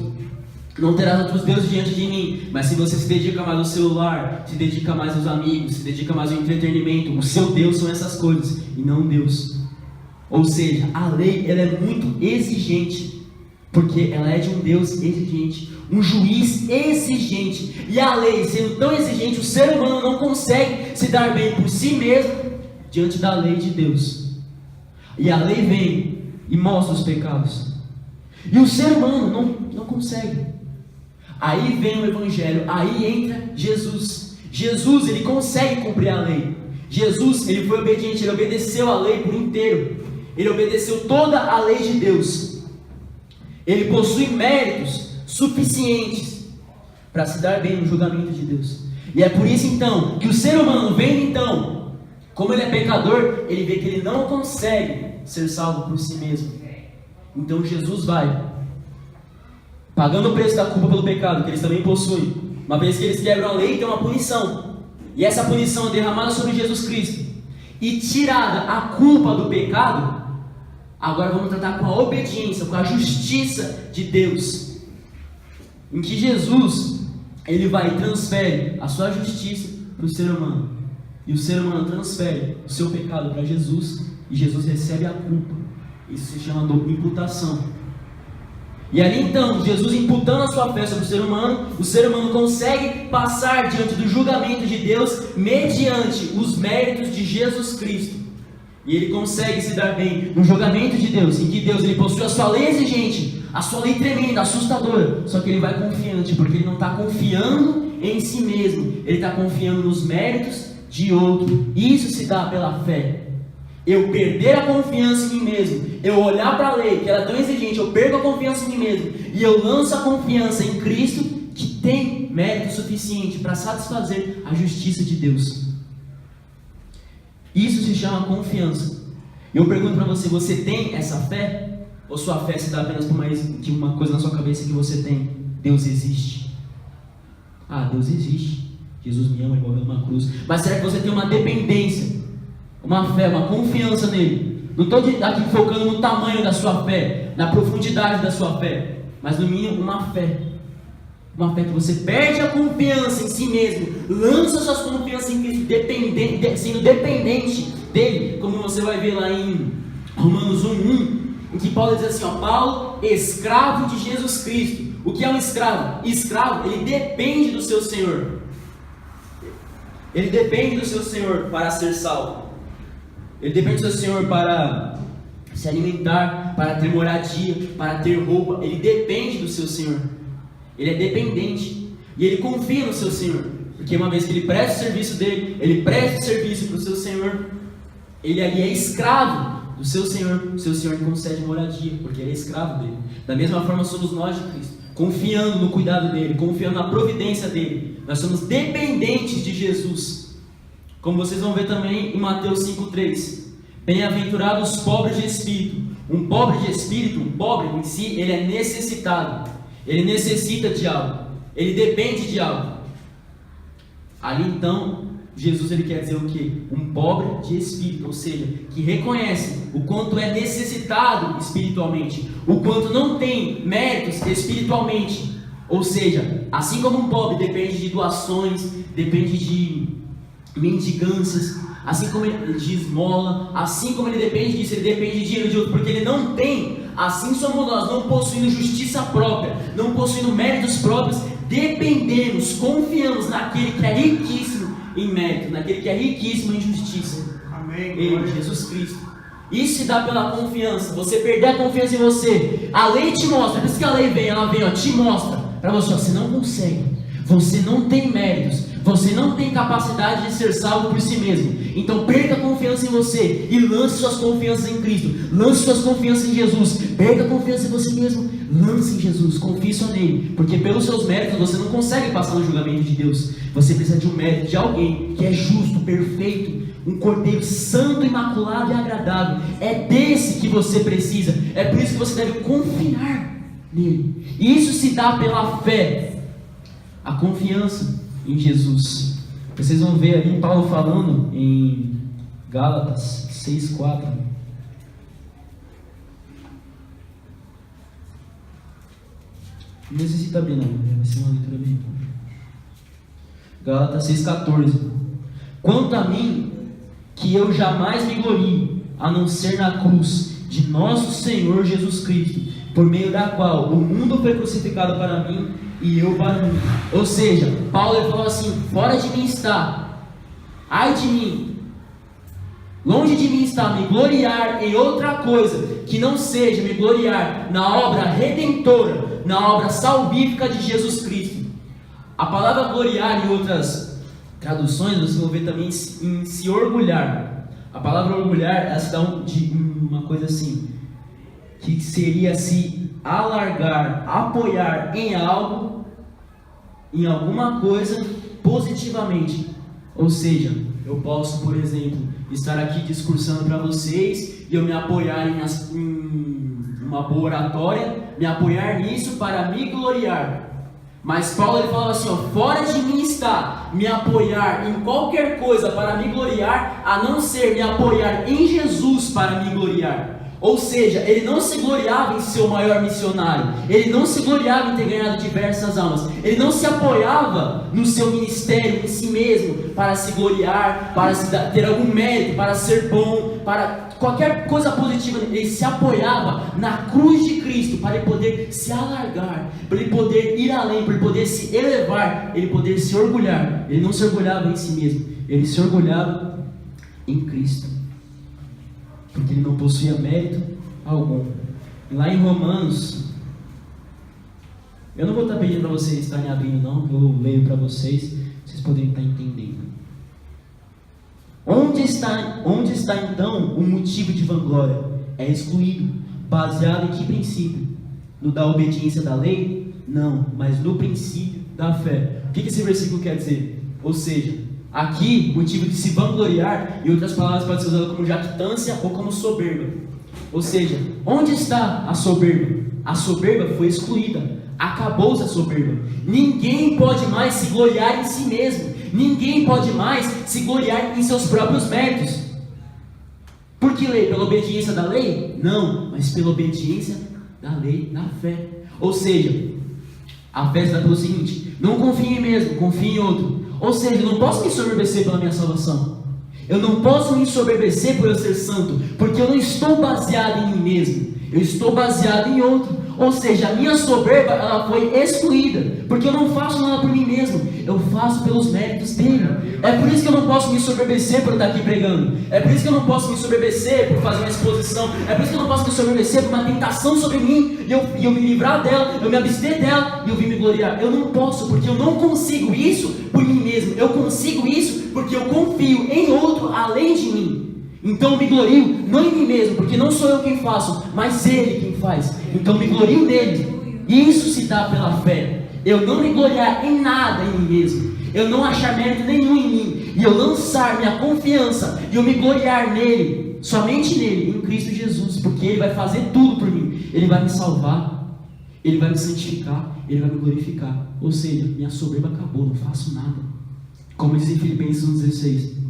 não terás outros deuses diante de mim. Mas se você se dedica mais ao celular, se dedica mais aos amigos, se dedica mais ao entretenimento, o seu Deus são essas coisas, e não Deus. Ou seja, a lei, ela é muito exigente, porque ela é de um Deus exigente, um juiz exigente. E a lei, sendo tão exigente, o ser humano não consegue se dar bem por si mesmo diante da lei de Deus. E a lei vem e mostra os pecados, e o ser humano não consegue. Aí vem o Evangelho, aí entra Jesus. Jesus, ele consegue cumprir a lei. Jesus, ele foi obediente, ele obedeceu a lei por inteiro. Ele obedeceu toda a lei de Deus. Ele possui méritos suficientes para se dar bem no julgamento de Deus. E é por isso então que o ser humano vem então, como ele é pecador, ele vê que ele não consegue ser salvo por si mesmo. Então Jesus vai, pagando o preço da culpa pelo pecado que eles também possuem. Uma vez que eles quebram a lei, tem uma punição. E essa punição é derramada sobre Jesus Cristo. E tirada a culpa do pecado, agora vamos tratar com a obediência, com a justiça de Deus. Em que Jesus, ele vai e transfere a sua justiça para o ser humano. E o ser humano transfere o seu pecado para Jesus, e Jesus recebe a culpa. Isso se chama de imputação. E ali então, Jesus imputando a sua fé sobre o ser humano consegue passar diante do julgamento de Deus mediante os méritos de Jesus Cristo. E ele consegue se dar bem no julgamento de Deus, em que Deus, ele possui a sua lei exigente, a sua lei tremenda, assustadora. Só que ele vai confiante, porque ele não está confiando em si mesmo, ele está confiando nos méritos de outro. Isso se dá pela fé. Eu perder a confiança em mim mesmo, eu olhar para a lei, que ela é tão exigente, eu perco a confiança em mim mesmo, e eu lanço a confiança em Cristo, que tem mérito suficiente para satisfazer a justiça de Deus. Isso se chama confiança. Eu pergunto para você: você tem essa fé? Ou sua fé se dá apenas por uma coisa na sua cabeça que você tem? Deus existe. Ah, Deus existe. Jesus me ama, ele morreu numa cruz. Mas será que você tem uma dependência, uma fé, uma confiança nele? Não estou aqui focando no tamanho da sua fé, na profundidade da sua fé, mas no mínimo uma fé. Uma fé que você perde a confiança em si mesmo, lança suas confianças em Cristo, sendo dependente dele, como você vai ver lá em Romanos 1:1, em que Paulo diz assim: Paulo, escravo de Jesus Cristo. O que é um escravo? Escravo, ele depende do seu Senhor. Ele depende do seu Senhor para ser salvo. Ele depende do seu Senhor para se alimentar, para ter moradia, para ter roupa. Ele depende do seu Senhor. Ele é dependente. E ele confia no seu Senhor. Porque uma vez que ele presta o serviço dele, ele presta o serviço para o seu Senhor, ele ali é escravo do seu Senhor. O seu Senhor lhe concede moradia, porque ele é escravo dele. Da mesma forma somos nós de Cristo, confiando no cuidado dele, confiando na providência dele. Nós somos dependentes de Jesus. Como vocês vão ver também em Mateus 5:3. Bem-aventurados os pobres de espírito. Um pobre de espírito, um pobre em si, ele é necessitado. Ele necessita de algo. Ele depende de algo. Ali então, Jesus, ele quer dizer o quê? Um pobre de espírito, ou seja, que reconhece o quanto é necessitado espiritualmente, o quanto não tem méritos espiritualmente. Ou seja, assim como um pobre depende de doações, depende de mendigâncias, assim como ele de esmola, assim como ele depende disso, ele depende de dinheiro de outro, porque ele não tem. Assim somos nós, não possuindo justiça própria, não possuindo méritos próprios, dependemos, confiamos naquele que é riquíssimo em mérito, naquele que é riquíssimo em justiça. Amém. Ele, Jesus Cristo. Isso se dá pela confiança. Você perder a confiança em você, a lei te mostra. Por isso que a lei vem, ela vem, te mostra para você: você não consegue, você não tem méritos, Você não tem capacidade de ser salvo por si mesmo. Então perca a confiança em você e lance suas confianças em Cristo. Lance suas confianças em Jesus. Perca a confiança em você mesmo. Lance em Jesus, confie só nele. Porque pelos seus méritos você não consegue passar no julgamento de Deus. Você precisa de um mérito de alguém que é justo, perfeito, um cordeiro santo, imaculado e agradável. É desse que você precisa. É por isso que você deve confiar nele. E isso se dá pela fé. A confiança em Jesus. Vocês vão ver ali Paulo falando em Gálatas 6:4. Não necessita abrir não, vai ser uma leitura bem. Gálatas 6:14. Quanto a mim, que eu jamais me glorie, a não ser na cruz de nosso Senhor Jesus Cristo, por meio da qual o mundo foi crucificado para mim e eu para mim. Ou seja, Paulo ele falou assim: fora de mim está, ai de mim, longe de mim está me gloriar em outra coisa que não seja me gloriar na obra redentora, na obra salvífica de Jesus Cristo. A palavra gloriar em outras traduções vocês vão ver também em se orgulhar. A palavra orgulhar ela se dá de uma coisa assim, que seria se alargar, apoiar em algo, em alguma coisa positivamente. Ou seja, eu posso, por exemplo, estar aqui discursando para vocês e eu me apoiar em uma boa oratória, me apoiar nisso para me gloriar. Mas Paulo ele falava assim, ó, fora de mim está me apoiar em qualquer coisa para me gloriar, a não ser me apoiar em Jesus para me gloriar. Ou seja, ele não se gloriava em ser o maior missionário, ele não se gloriava em ter ganhado diversas almas, ele não se apoiava no seu ministério, em si mesmo, para se gloriar, para ter algum mérito, para ser bom, para qualquer coisa positiva. Ele se apoiava na cruz de Cristo, para ele poder se alargar, para ele poder ir além, para ele poder se elevar, ele poder se orgulhar. Ele não se orgulhava em si mesmo, ele se orgulhava em Cristo, porque ele não possuía mérito algum. Lá em Romanos, eu não vou estar pedindo para vocês estarem abrindo não, eu leio para vocês poderem estar entendendo. Onde está então o motivo de vanglória? É excluído. Baseado em que princípio? No da obediência da lei? Não, mas no princípio da fé. O que esse versículo quer dizer? Ou seja, aqui, motivo de se vangloriar, em outras palavras pode ser usado como jactância ou como soberba. Ou seja, onde está a soberba? A soberba foi excluída. Acabou-se a soberba. Ninguém pode mais se gloriar em si mesmo. Ninguém pode mais se gloriar em seus próprios méritos. Por que lei? Pela obediência da lei? Não, mas pela obediência da lei, da fé. Ou seja, a fé está pelo seguinte: não confie em mim mesmo, confie em outro. Ou seja, eu não posso me ensoberbecer pela minha salvação. Eu não posso me ensoberbecer por eu ser santo, porque eu não estou baseado em mim mesmo. Eu estou baseado em outro. Ou seja, a minha soberba ela foi excluída, porque eu não faço nada por mim mesmo, eu faço pelos méritos dele. É por isso que eu não posso me ensoberbecer por estar aqui pregando. É por isso que eu não posso me ensoberbecer por fazer uma exposição. É por isso que eu não posso me ensoberbecer por uma tentação sobre mim e eu me livrar dela, eu me abster dela e eu vim me gloriar. Eu não posso, porque eu não consigo isso por mim mesmo. Eu consigo isso porque eu confio em outro além de mim. Então eu me glorio não em mim mesmo, porque não sou eu quem faço, mas Ele quem faz. Então eu me glorio nele. E isso se dá pela fé. Eu não me gloriar em nada em mim mesmo, eu não achar mérito nenhum em mim, e eu lançar minha confiança e eu me gloriar nele, somente nele, em Cristo Jesus, porque Ele vai fazer tudo por mim. Ele vai me salvar, Ele vai me santificar, Ele vai me glorificar. Ou seja, minha soberba acabou, não faço nada. Como diz em Filipenses 1,16,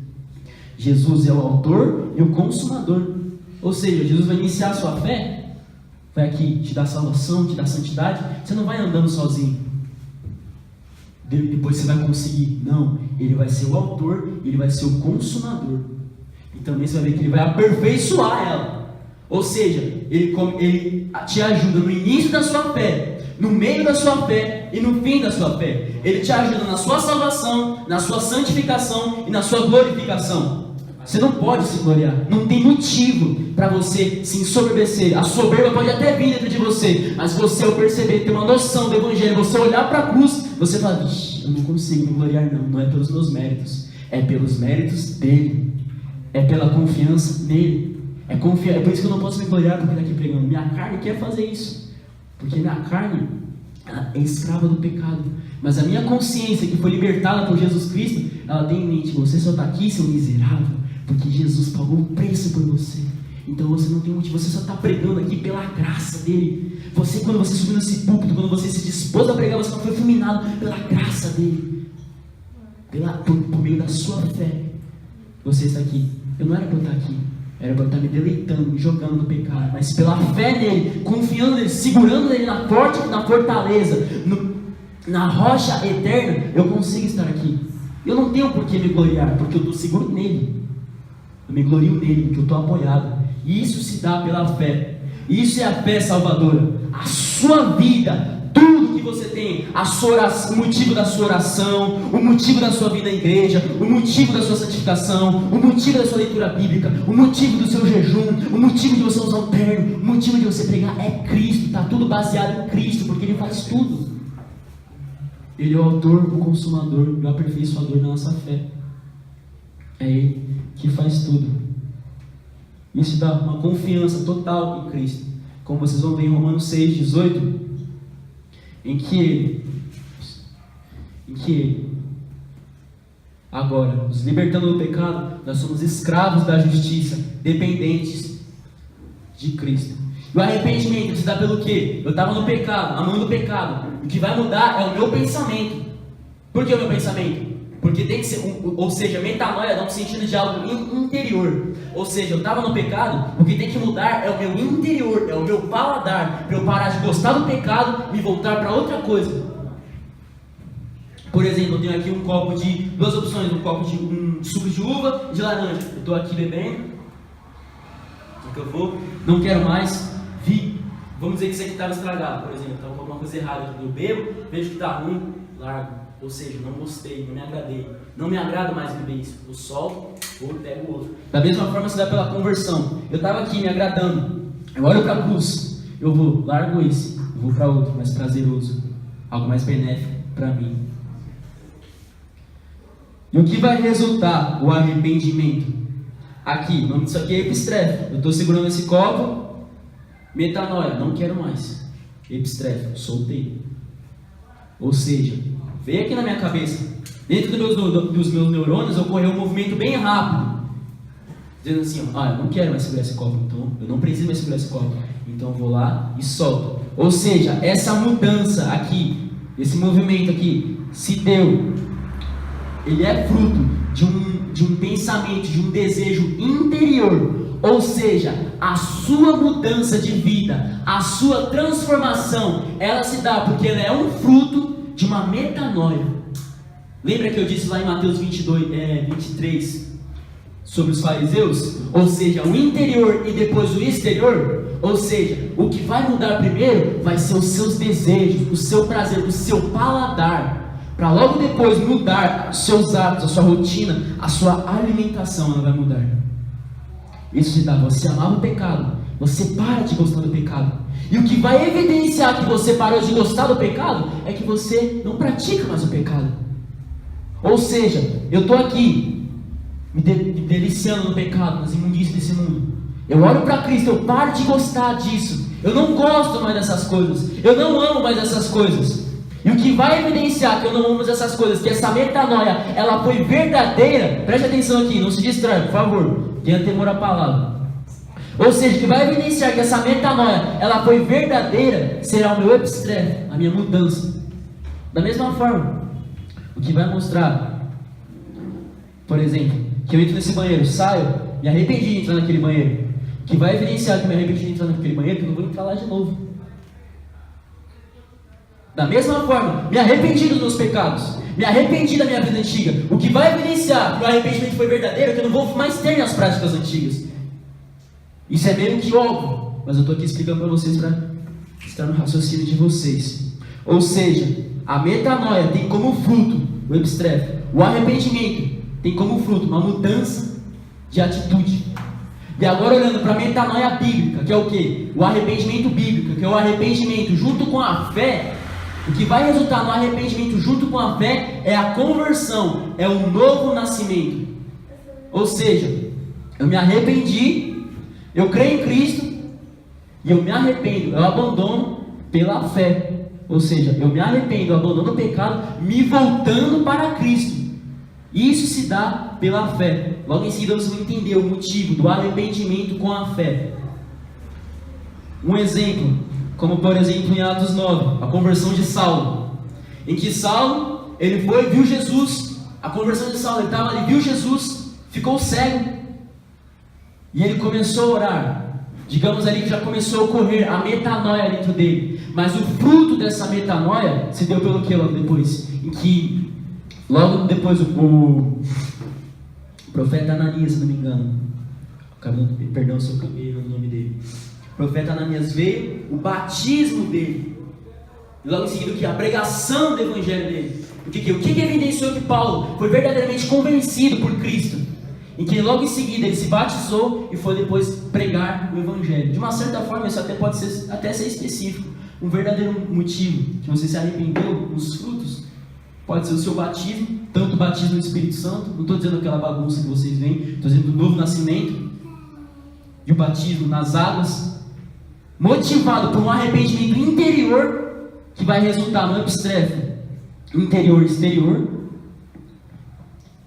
Jesus é o autor e o consumador. Ou seja, Jesus vai iniciar a sua fé, vai aqui te dar salvação, te dar santidade. Você não vai andando sozinho, depois você vai conseguir. Não, Ele vai ser o autor, Ele vai ser o consumador. E também você vai ver que Ele vai aperfeiçoar ela. Ou seja, Ele te ajuda no início da sua fé, no meio da sua fé e no fim da sua fé. Ele te ajuda na sua salvação, na sua santificação e na sua glorificação. Você não pode se gloriar. Não tem motivo para você se ensoberbecer. A soberba pode até vir dentro de você, mas você, ao perceber, ter uma noção do Evangelho, você olhar para a cruz, você fala: vixe, eu não consigo me gloriar não. Não é pelos meus méritos, é pelos méritos dele. É pela confiança nele. É por isso que eu não posso me gloriar porque ele está aqui pregando. Minha carne quer fazer isso, porque minha carne é escrava do pecado. Mas a minha consciência, que foi libertada por Jesus Cristo, ela tem em mente: você só está aqui, seu miserável, porque Jesus pagou o preço por você. Então você não tem motivo, você só está pregando aqui pela graça dele. Você, quando você subiu nesse púlpito, quando você se dispôs a pregar, você não foi fulminado pela graça dele, por meio da sua fé. Você está aqui. Eu não era para eu estar aqui, era para eu estar me deleitando, me jogando no pecado, mas pela fé nele, confiando nele, segurando nele na fortaleza, na rocha eterna, eu consigo estar aqui. Eu não tenho por que me gloriar, porque eu estou seguro nele. Eu me glorio nele, porque eu estou apoiado. E isso se dá pela fé. Isso é a fé salvadora. A sua vida, tudo que você tem, o motivo da sua oração, o motivo da sua vida na igreja, o motivo da sua santificação, o motivo da sua leitura bíblica, o motivo do seu jejum, o motivo de você usar um terno, o motivo de você pregar é Cristo. Está tudo baseado em Cristo, porque Ele faz tudo. Ele é o autor, o consumador, o aperfeiçoador da nossa fé. É Ele que faz tudo. Isso dá uma confiança total em Cristo. Como vocês vão ver em Romanos 6,18, em que Ele, agora, nos libertando do pecado, nós somos escravos da justiça, dependentes de Cristo. E o arrependimento se dá pelo quê? Eu estava no pecado, amando o pecado. O que vai mudar é o meu pensamento. Por que o meu pensamento? Porque tem que ser, ou seja, metanoia dá um sentido de algo interior. Ou seja, eu estava no pecado, o que tem que mudar é o meu interior, é o meu paladar, para eu parar de gostar do pecado e voltar para outra coisa. Por exemplo, eu tenho aqui um copo de, duas opções, um copo de suco de uva e de laranja. Eu estou aqui bebendo, o que eu vou, não quero mais, vamos dizer que isso aqui estava estragado, por exemplo, estava com alguma coisa errada aqui, eu bebo, vejo que está ruim, largo. Ou seja, não gostei, não me agradei. Não me agrada mais beber isso. Eu solto, ou pego o outro. Da mesma forma se dá pela conversão. Eu estava aqui me agradando. Eu olho para a cruz. Eu vou, largo esse. Eu vou para outro, mais prazeroso. Algo mais benéfico para mim. E o que vai resultar? O arrependimento. Aqui, o nome disso aqui é epistrefe. Eu estou segurando esse copo. Metanoia, não quero mais. Epistrefe, soltei. Ou seja, veio aqui na minha cabeça, dentro dos meus neurônios ocorreu um movimento bem rápido, dizendo assim: eu não quero mais segurar esse copo, então eu não preciso mais segurar esse copo, então eu vou lá e solto. Ou seja, essa mudança aqui, esse movimento aqui, se deu, ele é fruto de um pensamento, de um desejo interior. Ou seja, a sua mudança de vida, a sua transformação, ela se dá porque ela é um fruto de uma metanoia. Lembra que eu disse lá em Mateus 23 sobre os fariseus? Ou seja, o interior e depois o exterior. Ou seja, o que vai mudar primeiro vai ser os seus desejos, o seu prazer, o seu paladar, para logo depois mudar os seus hábitos, a sua rotina, a sua alimentação, ela vai mudar. Isso se dá, você amava o pecado, você para de gostar do pecado. E o que vai evidenciar que você parou de gostar do pecado é que você não pratica mais o pecado. Ou seja, eu estou aqui me deliciando no pecado, nas imundícias desse mundo. Eu olho para Cristo, eu paro de gostar disso. Eu não gosto mais dessas coisas. Eu não amo mais essas coisas. E o que vai evidenciar que eu não amo mais essas coisas, que essa metanoia, ela foi verdadeira. Preste atenção aqui, não se distrai, por favor. Tenha temor à palavra. Ou seja, que vai evidenciar que essa metanoia, ela foi verdadeira, será o meu epistrefe, a minha mudança. Da mesma forma, o que vai mostrar, por exemplo, que eu entro nesse banheiro, saio, me arrependi de entrar naquele banheiro. O que vai evidenciar que eu me arrependi de entrar naquele banheiro, que eu não vou entrar lá de novo. Da mesma forma, me arrependi dos meus pecados, me arrependi da minha vida antiga. O que vai evidenciar que o arrependimento foi verdadeiro é que eu não vou mais ter as práticas antigas. Isso é meio que óbvio, mas eu estou aqui explicando para vocês para estar no raciocínio de vocês. Ou seja, a metanoia tem como fruto o epistrefe. O arrependimento tem como fruto uma mudança de atitude. E agora olhando para a metanoia bíblica, que é o quê? O arrependimento bíblico, que é o arrependimento junto com a fé. O que vai resultar no arrependimento junto com a fé é a conversão, é o novo nascimento. Ou seja, eu me arrependi, eu creio em Cristo, e eu me arrependo, eu abandono pela fé. Ou seja, eu me arrependo, eu abandono o pecado, me voltando para Cristo. Isso se dá pela fé. Logo em seguida você vai entender o motivo do arrependimento com a fé. Um exemplo, como por exemplo em Atos 9, a conversão de Saulo. Em que Saulo, ele foi, viu Jesus. A conversão de Saulo, ele estava ali, viu Jesus, ficou cego. E ele começou a orar. Digamos ali que já começou a ocorrer a metanoia dentro dele. Mas o fruto dessa metanoia se deu pelo que logo depois? Em que, logo depois, o profeta Ananias, se não me engano, perdão se eu acabei o nome dele. O profeta Ananias veio, o batismo dele. E logo em seguida o que? A pregação do evangelho dele. O que evidenciou que Paulo foi verdadeiramente convencido por Cristo? Em que logo em seguida ele se batizou e foi depois pregar o evangelho. De uma certa forma isso até pode ser, até ser específico. Um verdadeiro motivo que você se arrependeu, os frutos, pode ser o seu batismo, tanto o batismo no Espírito Santo, não estou dizendo aquela bagunça que vocês veem, estou dizendo do novo nascimento, e o batismo nas águas, motivado por um arrependimento interior, que vai resultar no epistréfio interior e exterior,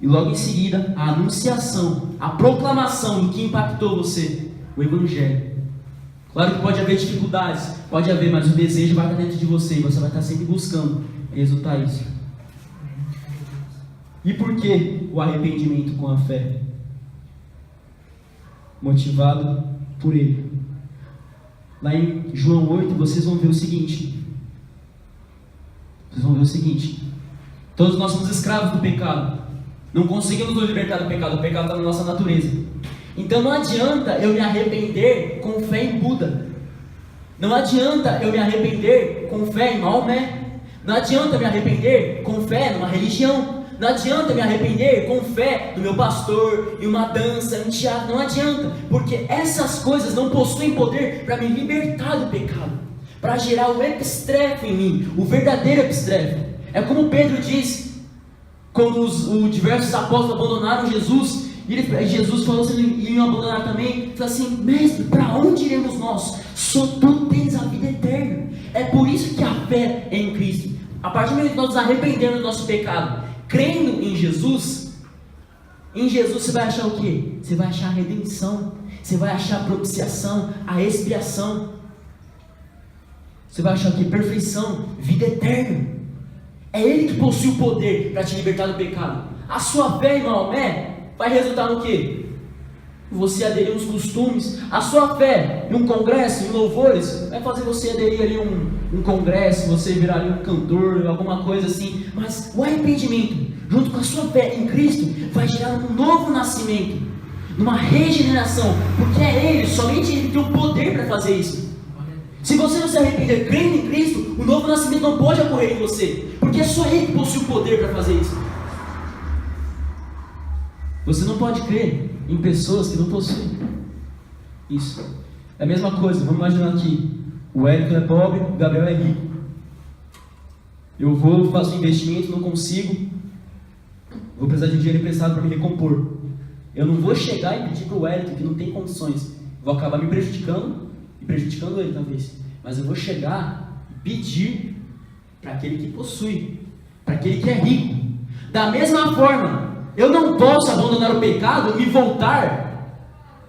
e logo em seguida, a anunciação, a proclamação do que impactou você, o Evangelho. Claro que pode haver dificuldades, pode haver, mas o desejo vai estar dentro de você, e você vai estar sempre buscando resultar isso. E por que o arrependimento com a fé? Motivado por ele. Lá em João 8, vocês vão ver o seguinte. Todos nós somos escravos do pecado. Não conseguimos nos libertar do pecado. O pecado está na nossa natureza. Então não adianta eu me arrepender com fé em Buda. Não adianta eu me arrepender com fé em Maomé. Não adianta me arrepender com fé numa religião. Não adianta me arrepender com fé no meu pastor, em uma dança, em um teatro. Não adianta, porque essas coisas não possuem poder para me libertar do pecado, para gerar o epistréfio em mim, o verdadeiro epistréfio. É como Pedro diz, quando os diversos apóstolos abandonaram Jesus, e Jesus falou assim, iam abandonar também, ele falou assim: mestre, para onde iremos nós? Só tu tens a vida eterna. É por isso que a fé é em Cristo. A partir do momento que nós nos arrependemos do nosso pecado, crendo em Jesus você vai achar o quê? Você vai achar a redenção, você vai achar a propiciação, a expiação, você vai achar o quê? Perfeição, vida eterna. É Ele que possui o poder para te libertar do pecado. A sua fé em Maomé vai resultar no quê? Você aderir aos costumes. A sua fé em um congresso, em louvores, vai fazer você aderir ali um congresso, você virar ali um cantor, alguma coisa assim. Mas o arrependimento, junto com a sua fé em Cristo, vai gerar um novo nascimento, numa regeneração, porque é Ele, somente Ele tem o poder para fazer isso. Se você não se arrepender crendo em Cristo, o novo nascimento não pode ocorrer em você, porque é só Ele que possui o poder para fazer isso. Você não pode crer em pessoas que não possuem isso. É a mesma coisa, vamos imaginar aqui, o Hélio é pobre, o Gabriel é rico. Eu vou, faço um investimento, não consigo, vou precisar de dinheiro emprestado para me recompor. Eu não vou chegar e pedir para o Hélio que não tem condições, vou acabar me prejudicando e prejudicando ele talvez. Mas eu vou chegar e pedir para aquele que possui, para aquele que é rico. Da mesma forma, eu não posso abandonar o pecado e me voltar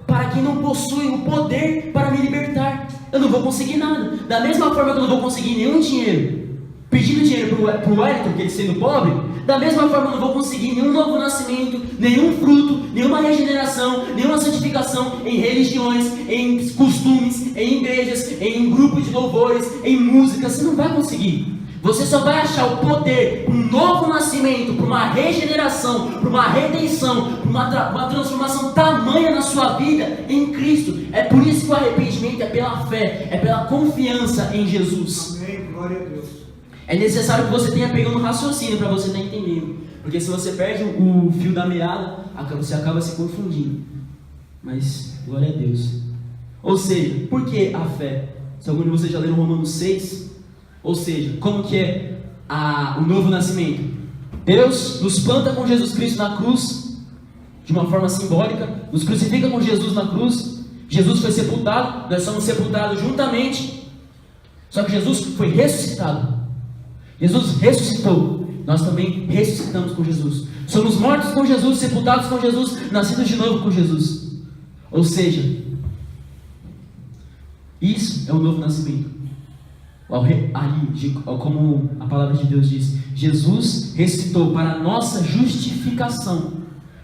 para quem não possui o poder para me libertar. Eu não vou conseguir nada. Da mesma forma que eu não vou conseguir nenhum dinheiro, pedindo dinheiro para o Wellington, que ele sendo pobre, da mesma forma eu não vou conseguir nenhum novo nascimento, nenhum fruto, nenhuma regeneração, nenhuma santificação em religiões, em costumes, em igrejas, em grupos de louvores, em música. Você não vai conseguir. Você só vai achar o poder para um novo nascimento, para uma regeneração, para uma redenção, para uma transformação tamanha na sua vida em Cristo. É por isso que o arrependimento é pela fé, é pela confiança em Jesus. Amém, glória a Deus. É necessário que você tenha pegado um raciocínio para você estar entendendo. Porque se você perde o fio da meada, você acaba se confundindo. Mas, glória a Deus. Ou seja, por que a fé? Se algum de vocês já leram Romanos 6, ou seja, como que é o novo nascimento? Deus nos planta com Jesus Cristo na cruz, de uma forma simbólica, nos crucifica com Jesus na cruz, Jesus foi sepultado, nós somos sepultados juntamente, só que Jesus foi ressuscitado, Jesus ressuscitou, nós também ressuscitamos com Jesus, somos mortos com Jesus, sepultados com Jesus, nascidos de novo com Jesus, ou seja, isso é o novo nascimento. Ali, como a palavra de Deus diz, Jesus ressuscitou para a nossa justificação.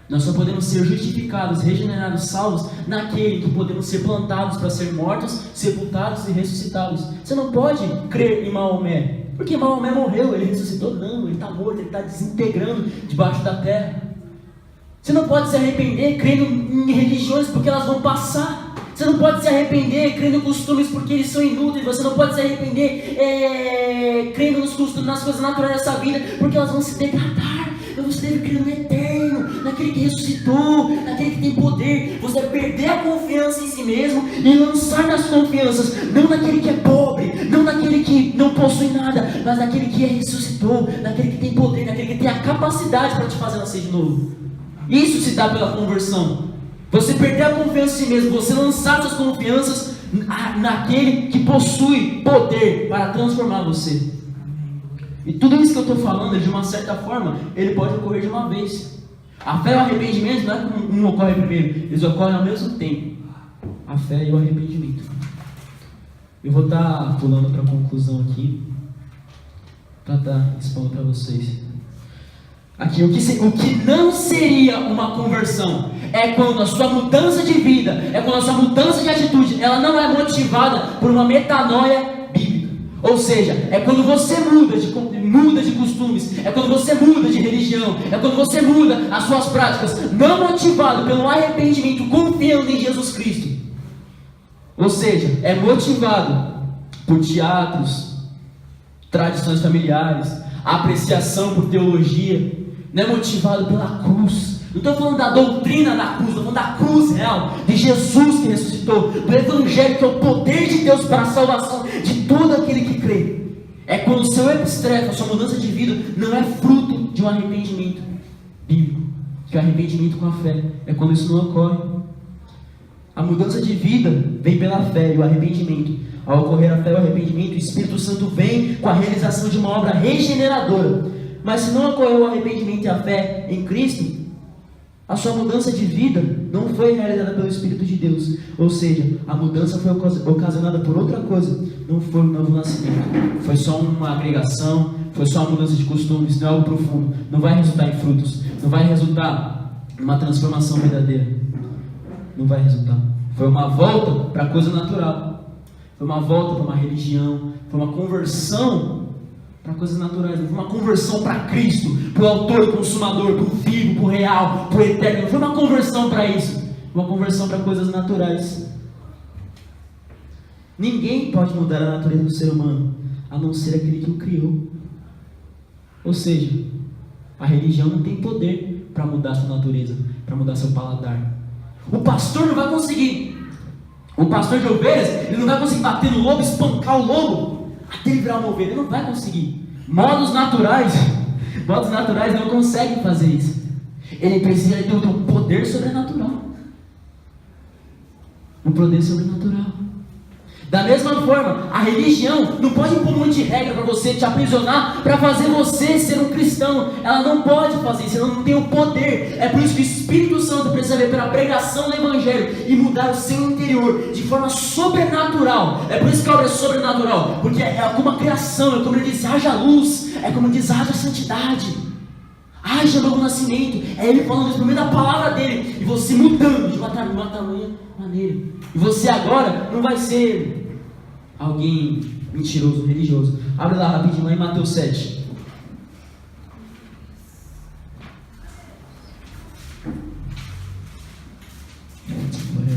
Nós só podemos ser justificados, regenerados, salvos naquele que podemos ser plantados para ser mortos, sepultados e ressuscitados. Você não pode crer em Maomé, porque Maomé morreu, ele ressuscitou. Não, ele está morto, ele está desintegrando debaixo da terra. Você não pode se arrepender crendo em religiões, porque elas vão passar. Você não pode se arrepender crendo em costumes, porque eles são inúteis. Você não pode se arrepender crendo nos costumes, nas coisas naturais dessa vida, porque elas vão se degradar. Você deve crer no eterno, naquele que ressuscitou, naquele que tem poder. Você deve perder a confiança em si mesmo e lançar nas confianças, não naquele que é pobre, não naquele que não possui nada, mas naquele que ressuscitou, naquele que tem poder, naquele que tem a capacidade para te fazer nascer de novo. Isso se dá pela conversão. Você perder a confiança em si mesmo, você lançar suas confianças naquele que possui poder para transformar você. E tudo isso que eu estou falando, de uma certa forma, ele pode ocorrer de uma vez. A fé e o arrependimento não é que um ocorre primeiro, eles ocorrem ao mesmo tempo. A fé e o arrependimento. Eu vou estar pulando para a conclusão aqui, para estar expondo para vocês. Aqui, o que não seria uma conversão é quando a sua mudança de vida, é quando a sua mudança de atitude, ela não é motivada por uma metanoia bíblica. Ou seja, é quando você muda de costumes, é quando você muda de religião, é quando você muda as suas práticas, não motivado pelo arrependimento, confiando em Jesus Cristo. Ou seja, é motivado por teatros, tradições familiares, apreciação por teologia, não é motivado pela cruz. Não estou falando da doutrina da cruz, estou falando da cruz real, de Jesus que ressuscitou, do Evangelho que é o poder de Deus para a salvação de todo aquele que crê. É quando o seu epistrefo, a sua mudança de vida, não é fruto de um arrependimento bíblico, que é o arrependimento com a fé, é quando isso não ocorre. A mudança de vida vem pela fé e o arrependimento. Ao ocorrer a fé e o arrependimento, o Espírito Santo vem com a realização de uma obra regeneradora. Mas se não ocorreu o arrependimento e a fé em Cristo, a sua mudança de vida não foi realizada pelo Espírito de Deus. Ou seja, a mudança foi ocasionada por outra coisa. Não foi um novo nascimento. Foi só uma agregação, foi só uma mudança de costumes, não é algo profundo. Não vai resultar em frutos. Não vai resultar em uma transformação verdadeira. Não vai resultar. Foi uma volta para a coisa natural. Foi uma volta para uma religião. Foi uma conversão para coisas naturais, não foi uma conversão para Cristo, para o autor e consumador, para o vivo, para o real, para o eterno. Não foi uma conversão para isso, uma conversão para coisas naturais. Ninguém pode mudar a natureza do ser humano, a não ser aquele que o criou. Ou seja, a religião não tem poder para mudar sua natureza, para mudar seu paladar. O pastor não vai conseguir. O pastor de ovelhas, ele não vai conseguir bater no lobo, espancar o lobo até ele virar uma ovelha. Ele não vai conseguir. Modos naturais não conseguem fazer isso. Ele precisa ter um poder sobrenatural. Um poder sobrenatural. Da mesma forma, a religião não pode impor um monte de regra para você, te aprisionar, para fazer você ser um cristão. Ela não pode fazer isso, ela não tem o poder. É por isso que o Espírito Santo precisa vir pela pregação do Evangelho e mudar o seu interior de forma sobrenatural. É por isso que a obra é sobrenatural, porque é como a criação, é como ele diz, haja luz, é como diz, haja santidade, haja novo nascimento. É ele falando isso por meio da palavra dele, e você mudando de uma tamanha maneira. E você agora não vai ser alguém mentiroso, religioso. Abre lá rapidinho, lá em Mateus 7. Glória a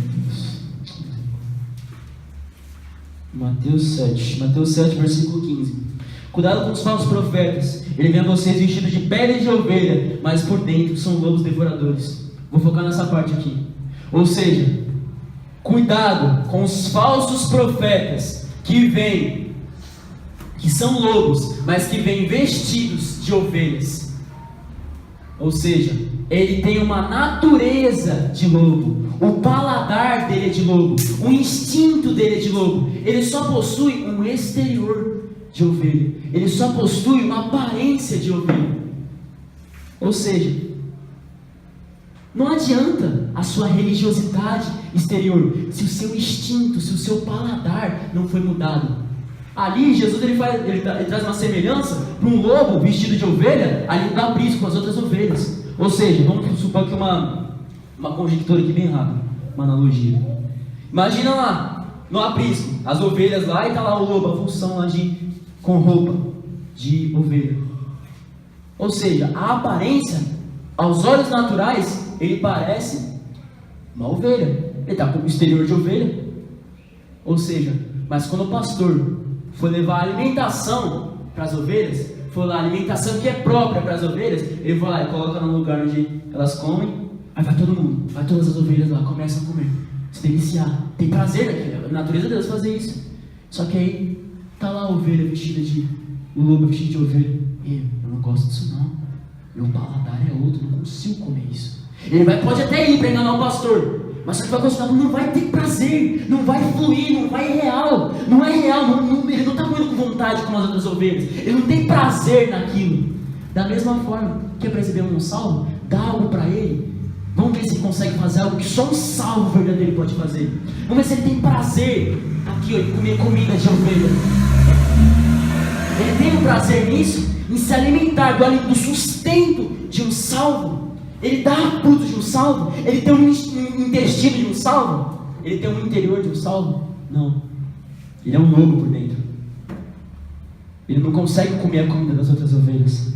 Deus. Mateus 7, versículo 15. Cuidado com os falsos profetas. Ele vem a vocês vestidos de pele de ovelha, mas por dentro são lobos devoradores. Vou focar nessa parte aqui. Ou seja, cuidado com os falsos profetas que vêm, que são lobos, mas que vêm vestidos de ovelhas. Ou seja, ele tem uma natureza de lobo, o paladar dele é de lobo, o instinto dele é de lobo. Ele só possui um exterior de ovelha, ele só possui uma aparência de ovelha. Ou seja, não adianta a sua religiosidade exterior se o seu instinto, se o seu paladar não foi mudado. Ali Jesus ele traz uma semelhança para um lobo vestido de ovelha ali no aprisco com as outras ovelhas. Ou seja, vamos supor que uma conjectura aqui bem rápida, uma analogia. Imagina lá no aprisco, as ovelhas lá e está lá o lobo, a função lá com roupa de ovelha. Ou seja, a aparência, aos olhos naturais, ele parece uma ovelha. Ele está com o exterior de ovelha. Ou seja, mas quando o pastor for levar a alimentação para as ovelhas, for lá a alimentação que é própria para as ovelhas, ele vai lá e coloca no lugar onde elas comem, aí vai todo mundo, vai todas as ovelhas lá, começam a comer, se deliciar, tem prazer naquilo, a natureza de Deus fazer isso. Só que aí está lá a ovelha vestida o lobo vestido de ovelha, eu não gosto disso não, meu paladar é outro, não consigo comer isso. Ele pode até ir para enganar o pastor, mas só que vai continuar, não vai ter prazer, não vai fluir, não vai real, não é real, ele não está comendo com vontade como as outras ovelhas, ele não tem prazer naquilo. Da mesma forma, quer receber um salvo? Dá algo para ele, vamos ver se ele consegue fazer algo que só um salvo verdadeiro pode fazer. Vamos ver se ele tem prazer aqui ó, em comer comida de ovelha. Ele tem um prazer nisso, em se alimentar do sustento de um salvo. Ele dá fruto de um salvo? Ele tem um intestino de um salvo? Ele tem um interior de um salvo? Não. Ele é um lobo por dentro. Ele não consegue comer a comida das outras ovelhas.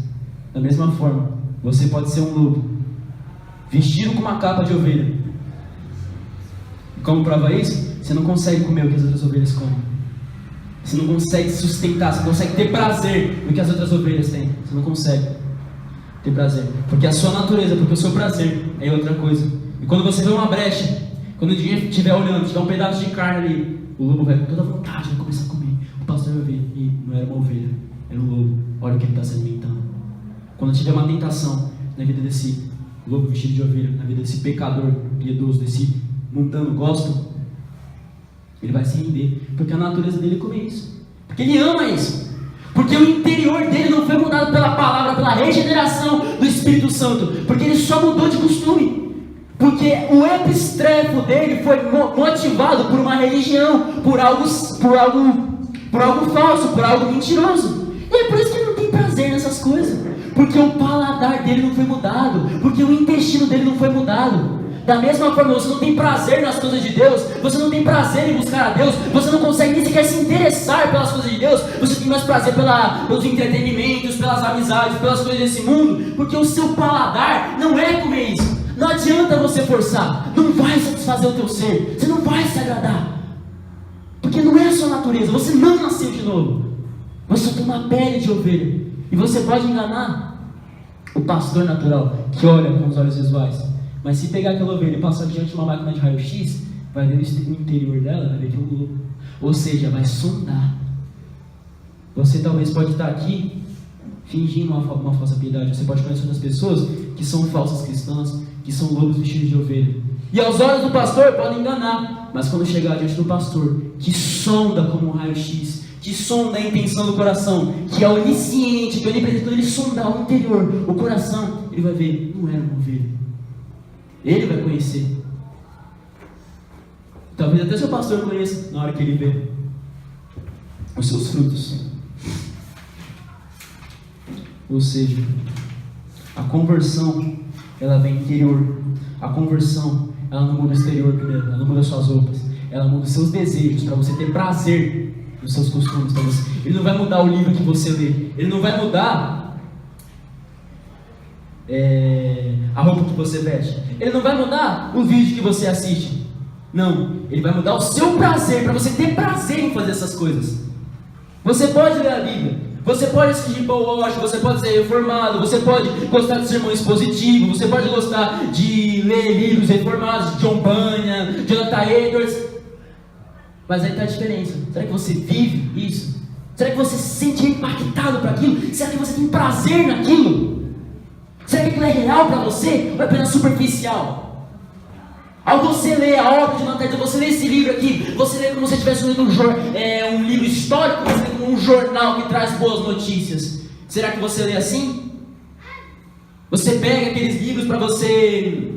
Da mesma forma, você pode ser um lobo, vestido com uma capa de ovelha. E como prova isso? Você não consegue comer o que as outras ovelhas comem. Você não consegue sustentar, você não consegue ter prazer no que as outras ovelhas têm. Você não consegue ter prazer, porque a sua natureza, porque o seu prazer é outra coisa. E quando você vê uma brecha, quando ninguém estiver olhando, tiver um pedaço de carne ali, o lobo vai com toda vontade, vai começar a comer. O pastor vai ver, e não era uma ovelha, era um lobo. Olha o que ele está se alimentando. Quando tiver uma tentação na vida desse lobo vestido de ovelha, na vida desse pecador piedoso, desse mundano gospel, ele vai se render, porque a natureza dele é comer isso, porque ele ama isso. Porque o interior dele não foi mudado pela palavra, pela regeneração do Espírito Santo, porque ele só mudou de costume, porque o epistrefo dele foi motivado por uma religião, por algo falso, por algo mentiroso. E é por isso que ele não tem prazer nessas coisas, porque o paladar dele não foi mudado, porque o intestino dele não foi mudado. Da mesma forma, você não tem prazer nas coisas de Deus, você não tem prazer em buscar a Deus, você não consegue nem sequer se interessar pelas coisas de Deus, você tem mais prazer pelos entretenimentos, pelas amizades, pelas coisas desse mundo, porque o seu paladar não é comer isso. Não adianta você forçar, não vai satisfazer o teu ser, você não vai se agradar, porque não é a sua natureza, você não nasceu de novo, você só tem uma pele de ovelha, e você pode enganar o pastor natural, que olha com os olhos visuais. Mas se pegar aquela ovelha e passar diante de uma máquina de raio-x, vai ver o interior dela, vai ver que é um lobo. Ou seja, vai sondar. Você talvez pode estar aqui fingindo uma falsa piedade. Você pode conhecer outras pessoas que são falsas cristãs, que são lobos vestidos de ovelha. E aos olhos do pastor podem enganar. Mas quando chegar diante do pastor, que sonda como um raio-x, que sonda a intenção do coração, que é onisciente, que é onipresente, quando ele sondar o interior, o coração, ele vai ver, não era uma ovelha. Ele vai conhecer. Talvez até seu pastor conheça na hora que ele vê os seus frutos. Ou seja, a conversão, ela vem interior. A conversão, ela não muda o exterior primeiro, ela não muda suas roupas, ela muda os seus desejos, para você ter prazer nos seus costumes. Para você. Ele não vai mudar o livro que você lê, ele não vai mudar a roupa que você veste, ele não vai mudar o vídeo que você assiste. Não, ele vai mudar o seu prazer, para você ter prazer em fazer essas coisas. Você pode ler a Bíblia, Você pode assistir Paul Walsh, você pode ser reformado, você pode gostar de sermões positivos, você pode gostar de ler livros reformados, de John Bunyan, Jonathan Edwards. Mas aí está a diferença. Será que você vive isso? Será que você se sente impactado por aquilo? Será que você tem prazer naquilo? Será que aquilo é real para você ou é apenas superficial? Ao você ler a obra de Jonathan Edwards, você lê esse livro aqui, você lê como se estivesse lendo um livro histórico, você lê como um jornal que traz boas notícias. Será que você lê assim? Você pega aqueles livros para você,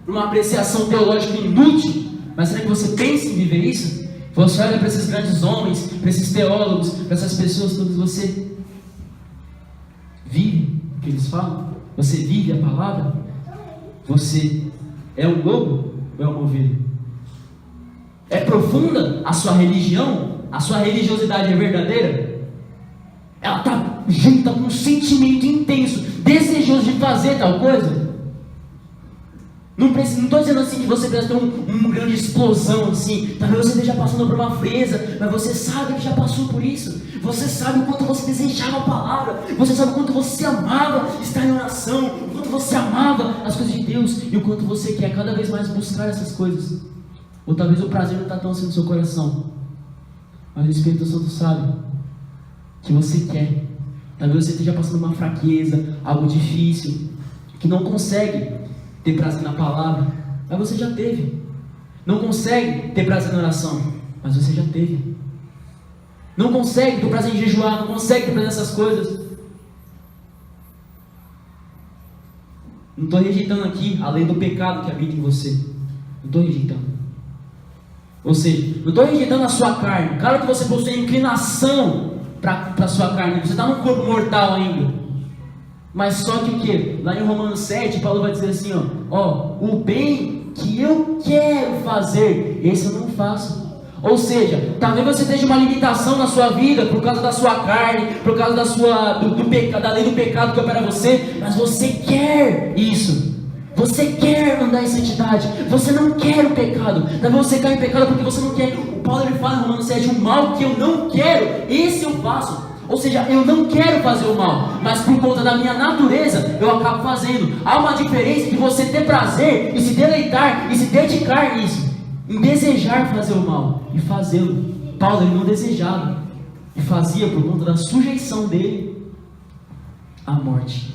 para uma apreciação teológica inútil, mas será que você pensa em viver isso? Você olha para esses grandes homens, para esses teólogos, para essas pessoas todas, você vive o que eles falam? Você vive a palavra? Você é um lobo ou é uma ovelha? É profunda a sua religião? A sua religiosidade é verdadeira? Ela está junta com um sentimento intenso, desejoso de fazer tal coisa? Não estou dizendo assim que você precisa ter uma grande explosão assim. Talvez você esteja passando por uma frieza, mas você sabe que já passou por isso. Você sabe o quanto você desejava a palavra. Você sabe o quanto você amava estar em oração, o quanto você amava as coisas de Deus e o quanto você quer cada vez mais buscar essas coisas. Ou talvez o prazer não está tão assim no seu coração, mas o Espírito Santo sabe que você quer. Talvez você esteja passando uma fraqueza, algo difícil, que não consegue ter prazer na palavra, mas você já teve. Não consegue ter prazer na oração, mas você já teve. Não consegue ter prazer em jejuar, não consegue ter prazer nessas coisas. Não estou rejeitando aqui a lei do pecado que habita em você. Não estou rejeitando. Ou seja, não estou rejeitando a sua carne. Claro que você possui inclinação para a sua carne. Você está num corpo mortal ainda. Mas só que o que? Lá em Romanos 7, Paulo vai dizer assim, o bem que eu quero fazer, esse eu não faço. Ou seja, talvez você tenha uma limitação na sua vida por causa da sua carne, por causa da lei do pecado que opera você, mas você quer isso. Você quer andar em santidade. Você não quer o pecado. Talvez você caia em pecado porque você não quer. O Paulo ele fala em Romanos 7, o mal que eu não quero, esse eu faço. Ou seja, eu não quero fazer o mal, mas por conta da minha natureza, eu acabo fazendo. Há uma diferença de você ter prazer e se deleitar e se dedicar nisso, em desejar fazer o mal e fazê-lo. Paulo ele não desejava e fazia por conta da sujeição dele à morte,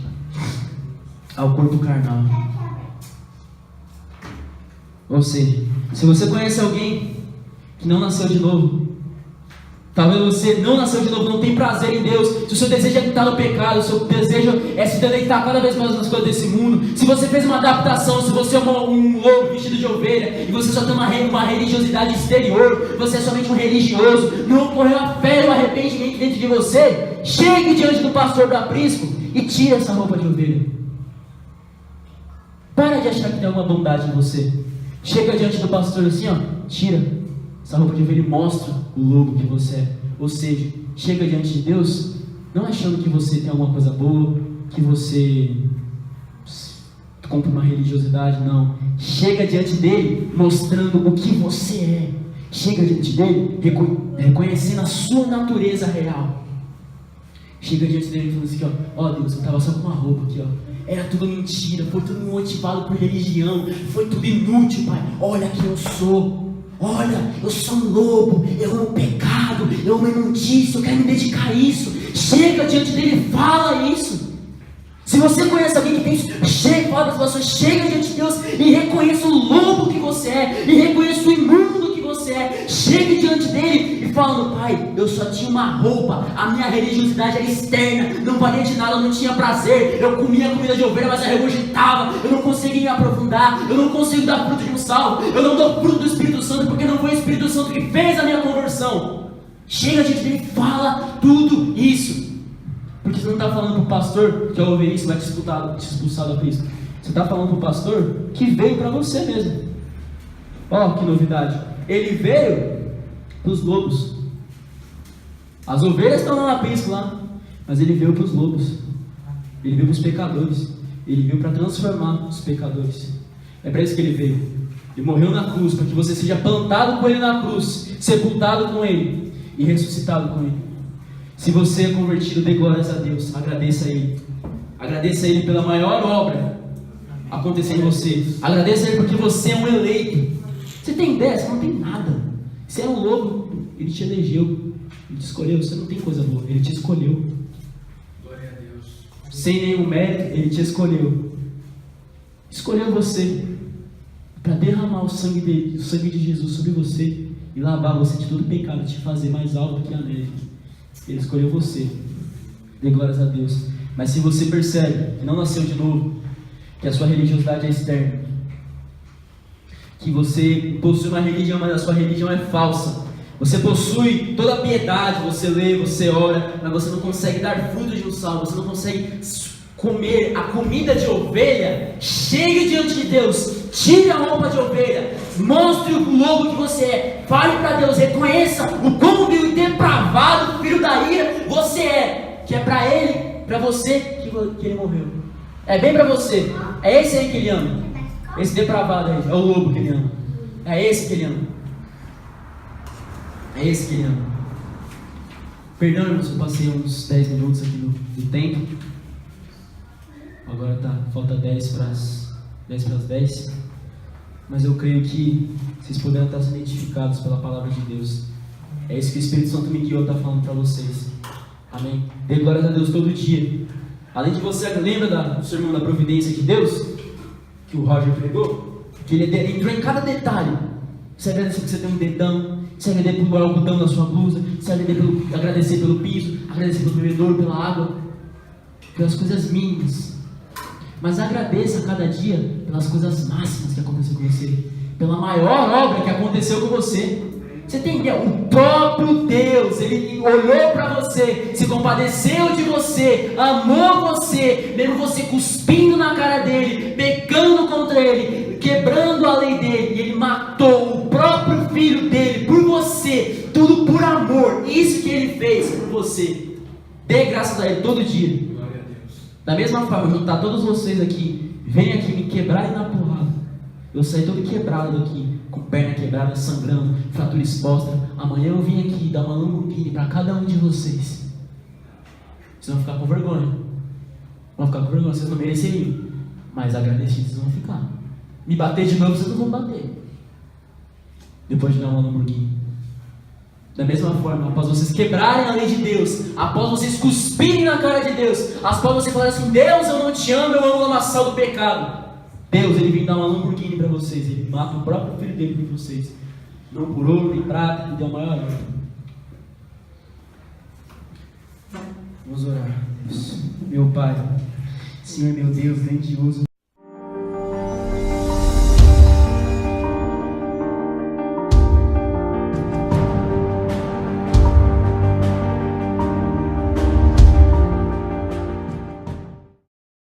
ao corpo carnal. Ou seja, se você conhece alguém que não nasceu de novo, talvez você não nasceu de novo, não tem prazer em Deus, se o seu desejo é estar no pecado, o seu desejo é se deleitar cada vez mais nas coisas desse mundo, se você fez uma adaptação, se você é um lobo vestido de ovelha, e você só tem uma religiosidade exterior, você é somente um religioso, não ocorreu a fé e o arrependimento dentro de você, chegue diante do pastor do aprisco e tire essa roupa de ovelha. Para de achar que tem alguma bondade em você. Chega diante do pastor assim, tira essa roupa de ovelha e mostra o lobo que você é. Ou seja, chega diante de Deus não achando que você tem alguma coisa boa, que você cumpre uma religiosidade, não. Chega diante dele mostrando o que você é. Chega diante dele reconhecendo a sua natureza real. Chega diante dele e fala assim, Deus, eu estava só com uma roupa aqui, era tudo mentira, foi tudo motivado por religião, foi tudo inútil, Pai. Olha quem eu sou. Olha, eu sou um lobo, eu amo o pecado, eu amo a imundícia, eu quero me dedicar a isso. Chega diante dele e fala isso. Se você conhece alguém que tem isso, fala para as pessoas, chega diante de Deus e reconheça o lobo que você é, e reconheça o imundo que você é. Chegue diante dele e fala, Pai, eu só tinha uma roupa, a minha religiosidade era externa, não valia de nada, eu não tinha prazer, eu comia comida de ovelha, mas eu regurgitava, eu não conseguia me aprofundar, eu não consigo dar fruto de um salvo, eu não dou fruto do Espírito Santo, porque não foi o Espírito Santo que fez a minha conversão. Chega diante dele e fala tudo isso. Porque você não está falando para o pastor que ao ouvir isso vai te expulsar do aprisco. Você está falando para o pastor que veio para você mesmo. Ó, que novidade. Ele veio para os lobos. As ovelhas estão lá no aprisco lá, mas ele veio para os lobos. Ele veio para os pecadores. Ele veio para transformar os pecadores. É para isso que ele veio. Ele morreu na cruz, para que você seja plantado com ele na cruz, sepultado com ele e ressuscitado com ele. Se você é convertido, dê glórias a Deus. Agradeça a Ele. Agradeça a Ele pela maior obra acontecendo em você. Agradeça a Ele porque você é um eleito. Você tem ideia? Você não tem nada. Você é um lobo. Ele te elegeu. Ele te escolheu. Você não tem coisa boa. Ele te escolheu. Glória a Deus. Sem nenhum mérito, Ele te escolheu. Escolheu você para derramar o sangue dele, o sangue de Jesus sobre você e lavar você de todo pecado, te fazer mais alto que a neve. Ele escolheu você. Dê glórias a Deus. Mas se você percebe que não nasceu de novo, que a sua religiosidade é externa, que você possui uma religião, mas a sua religião é falsa, você possui toda a piedade, você lê, você ora, mas você não consegue dar fruto de um salmo, você não consegue comer a comida de ovelha, chegue diante de Deus, tire a roupa de ovelha, mostre o lobo que você é, fale para Deus, reconheça o quão vil e depravado, filho da ira você é, que é para Ele, para você que Ele morreu, é bem para você, é esse aí que Ele ama, esse depravado aí, é o lobo que Ele ama, é esse que Ele ama, é esse que Ele ama. Perdão, irmãos, eu passei uns 10 minutos aqui no tempo. Agora falta 10 para as 10. Mas eu creio que vocês poderão estar sendo identificados pela palavra de Deus. É isso que o Espírito Santo me guiou está falando para vocês. Amém? Dê glórias a Deus todo dia. Além de você, lembra do sermão da providência de Deus? Que o Roger pregou? Que ele entrou em cada detalhe. Você agradecer que você tem um dedão. Você agradecer pelo algodão na sua blusa. Você agradecer pelo piso. Agradecer pelo bebedouro, pela água. Pelas coisas mínimas. Mas agradeça a cada dia pelas coisas máximas que aconteceu com você, pela maior obra que aconteceu com você. Você tem ideia? O próprio Deus, Ele olhou para você, se compadeceu de você, amou você, mesmo você cuspindo na cara dele, pecando contra ele, quebrando a lei dele, e Ele matou o próprio filho dele por você, tudo por amor. Isso que Ele fez por você. Dê graças a Ele todo dia. Da mesma forma, juntar todos vocês aqui, venham aqui me quebrarem na porrada. Eu saí todo quebrado daqui, com perna quebrada, sangrando, fratura exposta. Amanhã eu vim aqui dar uma Lamborghini para cada um de vocês. Vocês vão ficar com vergonha. Vocês não mereceriam. Mas agradecidos vão ficar. Me bater de novo, vocês não vão bater. Depois de dar uma Lamborghini. Da mesma forma, após vocês quebrarem a lei de Deus, após vocês cuspirem na cara de Deus, após vocês falarem assim: Deus, eu não te amo, eu amo o lamaçal do pecado. Deus, Ele vem dar uma Lamborghini para vocês. Ele mata o próprio filho dele por vocês. Não por ouro nem prata, Ele deu a maior honra. Vamos orar. Meu Pai, Senhor meu Deus, grandioso.